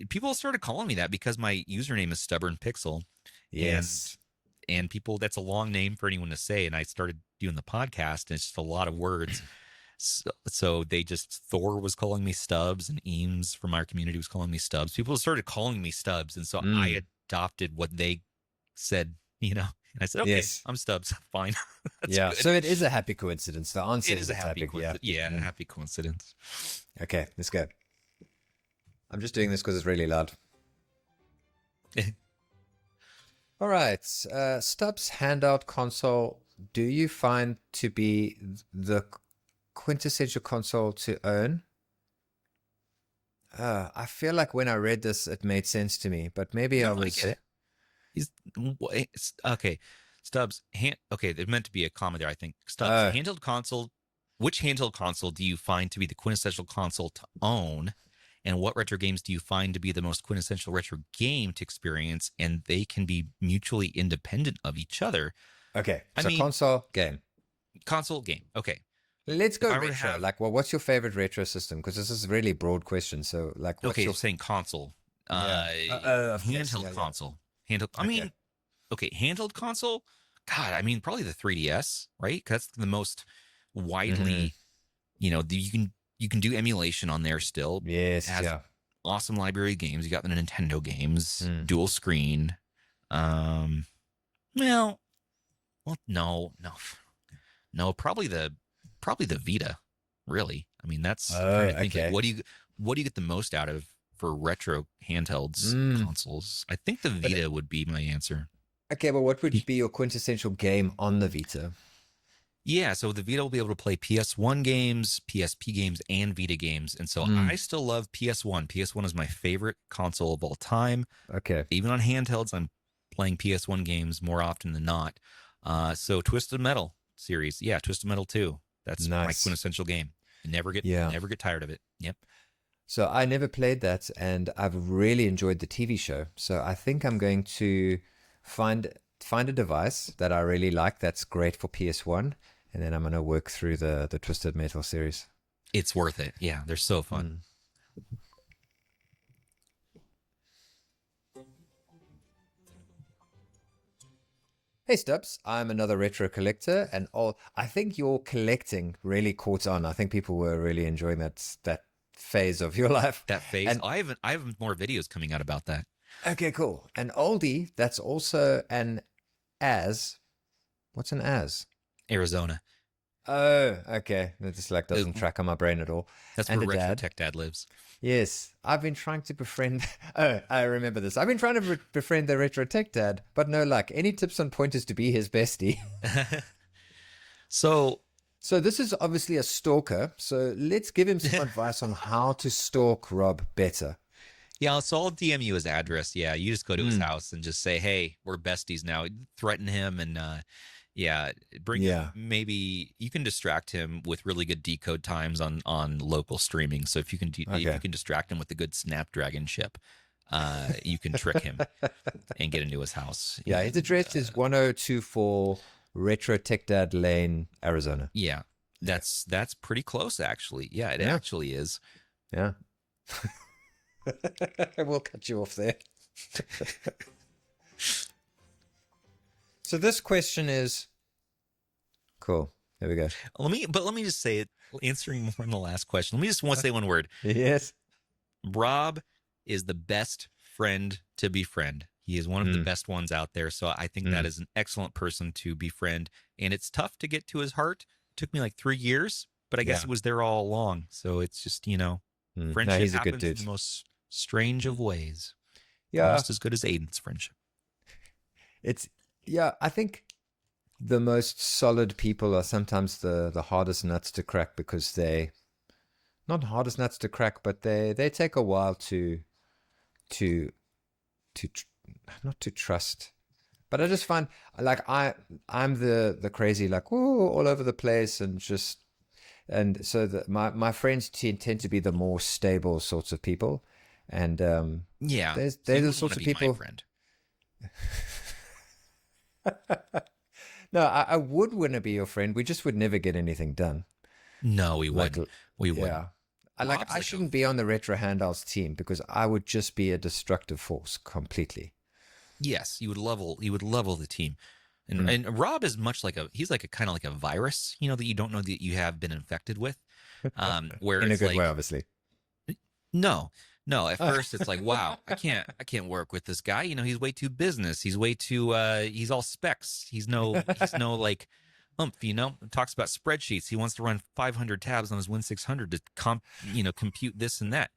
People started calling me that because my username is Stubborn Pixel. Yes. And people, that's a long name for anyone to say. And I started doing the podcast, and it's just a lot of words. So they just, Thor was calling me Stubbs, and Eames from our community was calling me Stubbs. People started calling me Stubbs. And so I adopted what they said, you know. And I said, okay, I'm Stubbs. Fine. Yeah. Good. So it is a happy coincidence. The answer It is a happy coincidence. Yeah, a happy coincidence. Okay, let's go. I'm just doing this because it's really loud. All right. Stubbs handout console. Do you find to be the quintessential console to own? I feel like when I read this, it made sense to me, but maybe I was. Okay, Stubbs. Okay, they're meant to be a comma there, I think. Stubbs, handheld console. Which handheld console do you find to be the quintessential console to own? And what retro games do you find to be the most quintessential retro game to experience? And they can be mutually independent of each other. Okay, so console game. Console game. Okay. Let's go retro. What's your favorite retro system? Because this is a really broad question. So, what's you're saying console. Handheld console. Handheld. Handheld console. God, probably the 3DS, right? Because that's the most widely, you can do emulation on there still. Yes, it has awesome library of games. You got the Nintendo games, dual screen. No, probably the Vita. Really, that's. Okay. What do you get the most out of for retro handhelds consoles? I think the Vita would be my answer. Okay, but what would be your quintessential game on the Vita? Yeah, so the Vita will be able to play PS1 games, PSP games, and Vita games. And so I still love PS1. PS1 is my favorite console of all time. Okay. Even on handhelds, I'm playing PS1 games more often than not. So Twisted Metal series. Yeah, Twisted Metal 2. That's my quintessential game. I never get tired of it. Yep. So I never played that, and I've really enjoyed the TV show. So I think I'm going to find a device that I really like that's great for PS1. And then I'm going to work through the Twisted Metal series. It's worth it. Yeah, they're so fun. Hey Stubbs, I'm another retro collector, and I think your collecting really caught on. I think people were really enjoying that phase of your life. That phase. And I have more videos coming out about that. okay, cool. An oldie that's also an as. What's an as? Arizona. Oh, okay. That just like doesn't Uh, track on my brain at all. That's And where a Retro dad. Tech Dad lives. Yes, I've been trying to befriend. Oh, I remember this. I've been trying to befriend the retro tech dad, but no luck. Any tips on pointers to be his bestie? So So this is obviously a stalker. So let's give him some advice on how to stalk Rob better. yeah, so I'll DM you his address. Yeah, you just go to his house and just say, "Hey, we're besties now." Threaten him and yeah, bring Yeah. maybe you can distract him with really good decode times on local streaming. So if you can if Okay. you can distract him with a good Snapdragon chip, you can trick him and get into his house. Yeah, his address is 1024 Retro Tech Dad Lane, Arizona. Yeah, that's pretty close actually. Yeah, it Yeah. actually is. Yeah. We'll cut you off there. So this question is cool. There we go. Let me just say it. Answering more on the last question. Let me just want to say one word. Yes. Rob is the best friend to befriend. He is one of the best ones out there. So I think that is an excellent person to befriend. And it's tough to get to his heart. It took me like 3 years, but I guess it was there all along. So it's just, No, friendship he's a happens good in dude. the most strange of ways. Yeah. Almost as good as Aiden's friendship. I think the most solid people are sometimes the hardest nuts to crack because they not hardest nuts to crack, but they take a while to not to trust. But I just find like I'm the crazy like whoa all over the place and just and so my friends tend to be the more stable sorts of people, and Yeah. they're So you the wouldn't sorts wanna of be my people. friend. No, I would want to be your friend. We just would never get anything done. No, we Like, wouldn't. We wouldn't. yeah. Rob's I like a- shouldn't be on the Retro Handouts team because I would just be a destructive force completely. Yes, you would level the team. And Rob is much like he's like a kind of like a virus, that you don't know that you have been infected with. Where In a it's good like, way, obviously. no, at first it's like, wow, I can't work with this guy. He's way too business. He's way too he's all specs. He's no like umph, talks about spreadsheets. He wants to run 500 tabs on his Win 600 to compute this and that.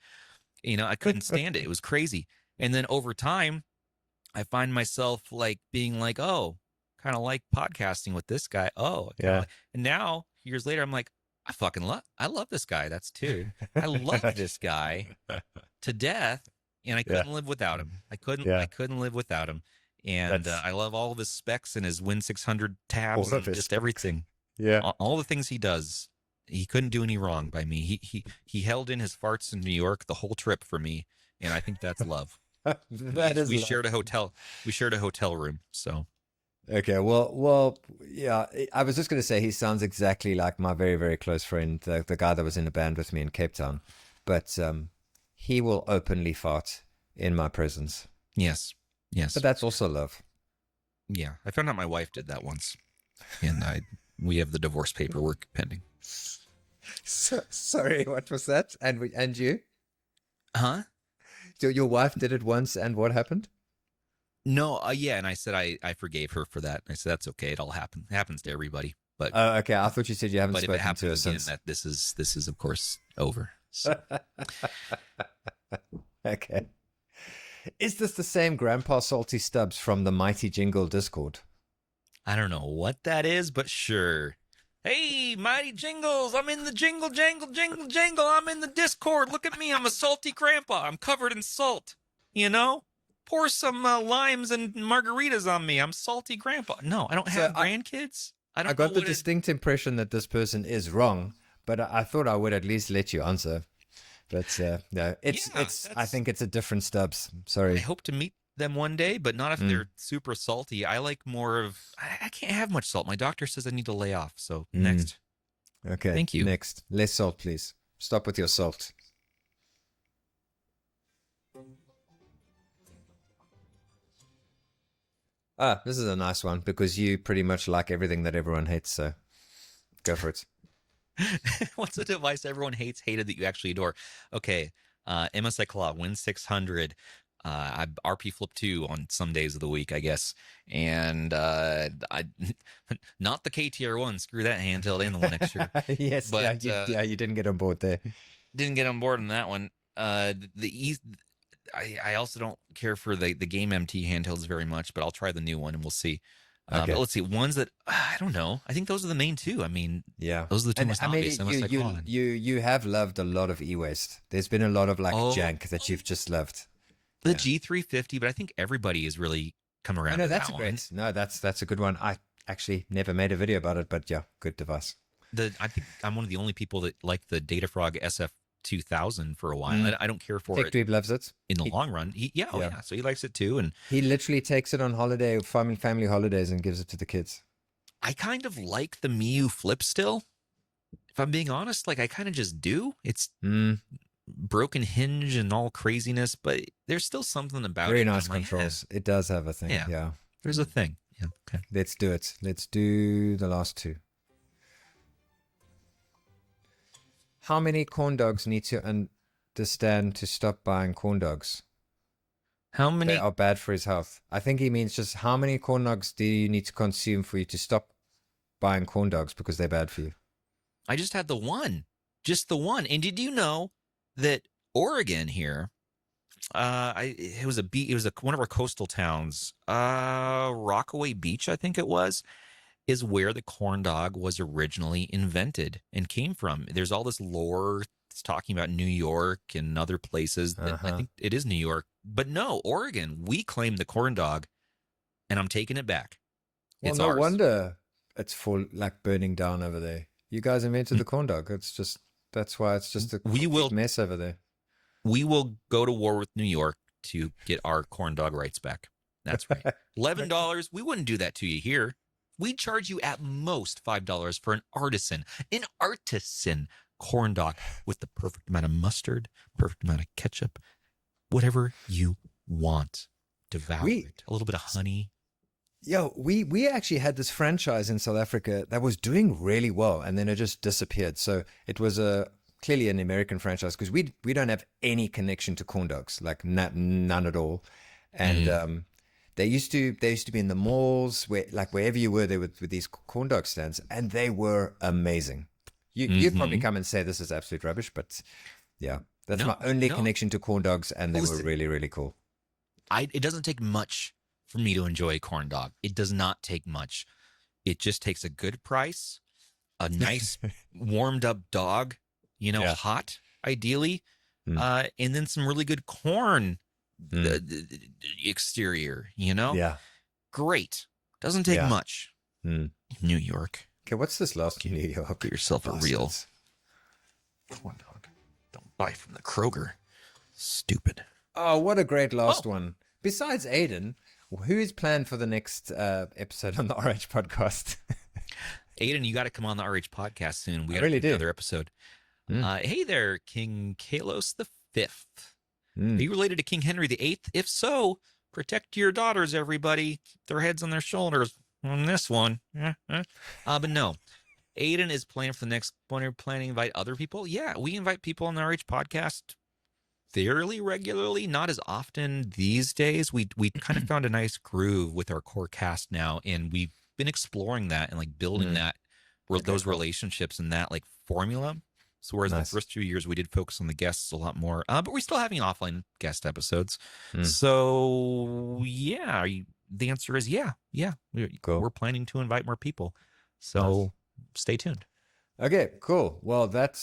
I couldn't stand it. It was crazy. And then over time, I find myself like being like, oh, kind of like podcasting with this guy. Oh, Yeah. and now years later, I'm like, I love this guy. That's too. I love this guy to death, and I couldn't live without him. I couldn't live without him. And I love all of his specs and his Win 600 tabs All of and his just specs. everything. Yeah. All the things he does. He couldn't do any wrong by me. He held in his farts in New York the whole trip for me, and I think that's love. That is we love. shared a hotel. We shared a hotel room. So Okay, well, yeah. I was just going to say he sounds exactly like my very, very close friend, the guy that was in a band with me in Cape Town. But he will openly fart in my presence. yes. But that's also love. Yeah, I found out my wife did that once, and we have the divorce paperwork pending. Sorry, what was that? And you? Huh? So your wife did it once, and what happened? No. Yeah, and I said I forgave her for that. I said that's okay. It all happens. It happens to everybody. But Oh, okay. I thought you said you haven't but if it spoken to her happens again, since. that this is of course over. So, Okay. Is this the same Grandpa Salty Stubbs from the Mighty Jingle Discord? I don't know what that is, but sure. Hey, Mighty Jingles, I'm in the jingle, jangle, jingle, jangle. I'm in the Discord. Look at me. I'm a salty grandpa. I'm covered in salt. Pour some limes and margaritas on me. I'm salty grandpa. No, I don't have grandkids. I don't I got know the what distinct impression that this person is wrong, but I thought I would at least let you answer. But no, I think it's a different Stubbs. I Sorry. hope to meet them one day, but not if they're super salty. I like more of, I can't have much salt. My doctor says I need to lay off. So next. Okay. Thank you. Next. Less salt, please. Stop with your salt. Ah, this is a nice one because you pretty much like everything that everyone hates. So go for it. What's a device everyone hated that you actually adore? Okay, MSI Claw, Win 600. I RP Flip 2 on some days of the week, I guess. And I not the KTR1. Screw that handheld and the one extra. Yes, yeah, But you didn't get on board there. didn't get on board on that one. I also don't care for the Game MT handhelds very much, but I'll try the new one and we'll see. Okay. But let's see, ones that I don't know. I think those are the main two. I mean, Yeah, those are the two and most I mean, obvious. MSI Claw. you have loved a lot of e-waste. There's been a lot of like Oh. jank that you've just loved. The Yeah. G350, but I think everybody has really come around. No, to that's that a one. great. No, that's a good one. I actually never made a video about it, but yeah, good device. I think I'm one of the only people that like the Datafrog SF2000 for a while. Mm. I don't care for Tech it Dweeb loves it. in the He- long run. Yeah. So he likes it too, and He literally takes it on holiday, family holidays, and gives it to the kids. I kind of like the Miu Flip still. If I'm being honest, like I kind of just do. It's Mm, broken hinge and all craziness, but there's still something about very it. nice I'm like, controls. It does have a thing. Yeah. Yeah. there's a thing. Yeah. Okay. Let's do it. Let's do the last two. How many corn dogs need to understand to stop buying corn dogs? How many? They are bad for his health. I think he means just how many corn dogs do you need to consume for you to stop buying corn dogs because they're bad for you? I just had the one, just the one. And did you know that Oregon here? It was one of our coastal towns, Rockaway Beach, I think it was, is where the corn dog was originally invented and came from. There's all this lore that's talking about New York and other places. That I Uh-huh. think it is New York, but no, Oregon. We claim the corn dog, and I'm taking it back. Well, It's no ours. wonder it's full like burning down over there. You guys invented the corn dog. That's why it's just a We will- complete mess over there. We will go to war with New York to get our corn dog rights back. That's right. $11. We wouldn't do that to you here. We'd charge you at most $5 for an artisan corn dog with the perfect amount of mustard, perfect amount of ketchup, whatever you want. Devour it. A little bit of honey. Yo, we actually had this franchise in South Africa that was doing really well, and then it just disappeared. So it was clearly an American franchise because we don't have any connection to corn dogs, like none at all. And they used to be in the malls where like wherever you were, there with these corn dog stands, and they were amazing. You'd probably come and say this is absolute rubbish, but yeah, that's my only connection to corn dogs, and they were really, really cool. It doesn't take much for me to enjoy a corn dog. It does not take much. It just takes a good price, a nice warmed up dog, Yeah. hot ideally, and then some really good corn exterior, Yeah. Great. Doesn't take Yeah. much. Mm. New York. Okay, what's this last New York? Get yourself a real Bastards. corn dog. Don't buy from the Kroger. Stupid. Oh, what a great last one. Besides Aiden, who is planned for the next episode on the RH podcast? Aiden, you got to come on the RH podcast soon. We I got really do. another episode. Hey there, King Kalos the Fifth. Mm. Are you related to King Henry the Eighth? If so, protect your daughters, everybody. Keep their heads on their shoulders on this one. But no, Aiden is planning for the next one. Are planning to invite other people? Yeah, we invite people on the RH podcast fairly regularly, not as often these days. We kind of found a nice groove with our core cast now, and we've been exploring that and like building those relationships and that like formula. So whereas the first 2 years we did focus on the guests a lot more, but we're still having offline guest episodes. So yeah, the answer is yeah. Cool. We're planning to invite more people. So stay tuned. Okay, cool. Well, that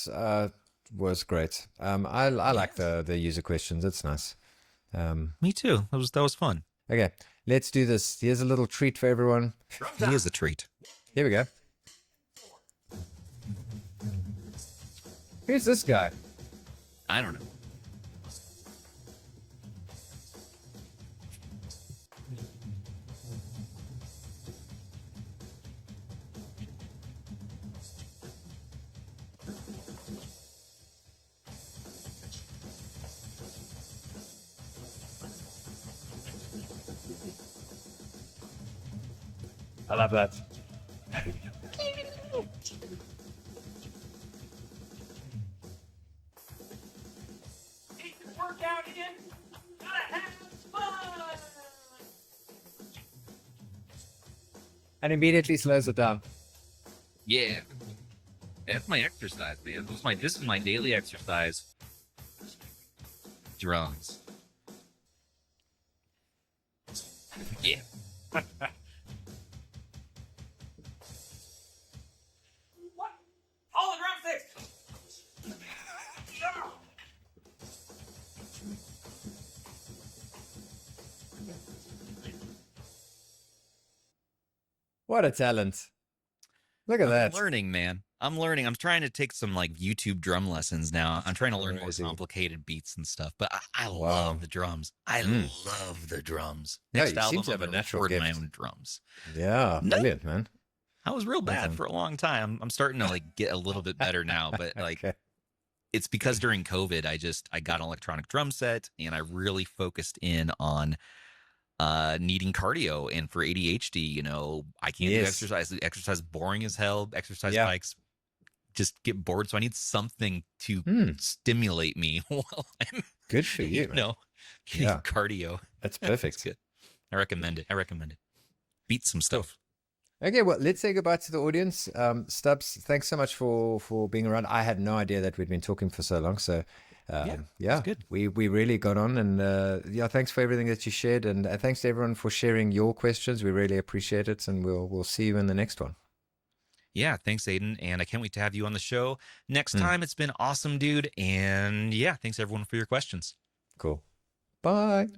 was great. I like the user questions. It's nice. Me too. That was fun. Okay, let's do this. Here's a little treat for everyone. He is a treat. Here we go. Who's this guy? I don't know. I love that. Workout again. Gotta have fun. And immediately slows it down. Yeah. That's my exercise, man. This is my daily exercise. Drums. Yeah. What? All the drumsticks. What a talent. Look at I'm that. learning, man. I'm learning. I'm trying to take some like YouTube drum lessons now. I'm trying to learn more Crazy. complicated beats and stuff. But I Wow. love the drums. I Mm. love the drums. Yeah, Next you seem album, to have I'm a gonna natural record my gift. own drums. Yeah, No. brilliant, man. I was real bad Awesome. for a long time. I'm starting to like get a little bit better now, but like Okay. it's because during COVID, I got an electronic drum set and I really focused in on needing cardio. And for ADHD, you know, I can't do Yes. exercise. The exercise is boring as hell. Exercise Yeah. bikes just get bored. So I need something to Hmm. stimulate me while I'm, Good for you, you man. know, getting Yeah. cardio. That's It's perfect. good. I recommend it. Beat some stuff. Okay, well, let's say goodbye to the audience. Stubbs, thanks so much for being around. I had no idea that we'd been talking for so long. So, it's good. we really got on. And yeah, thanks for everything that you shared. And thanks to everyone for sharing your questions. We really appreciate it. And we'll see you in the next one. Yeah, thanks, Aiden. And I can't wait to have you on the show next Mm. time. It's been awesome, dude. And yeah, thanks everyone for your questions. Cool. Bye.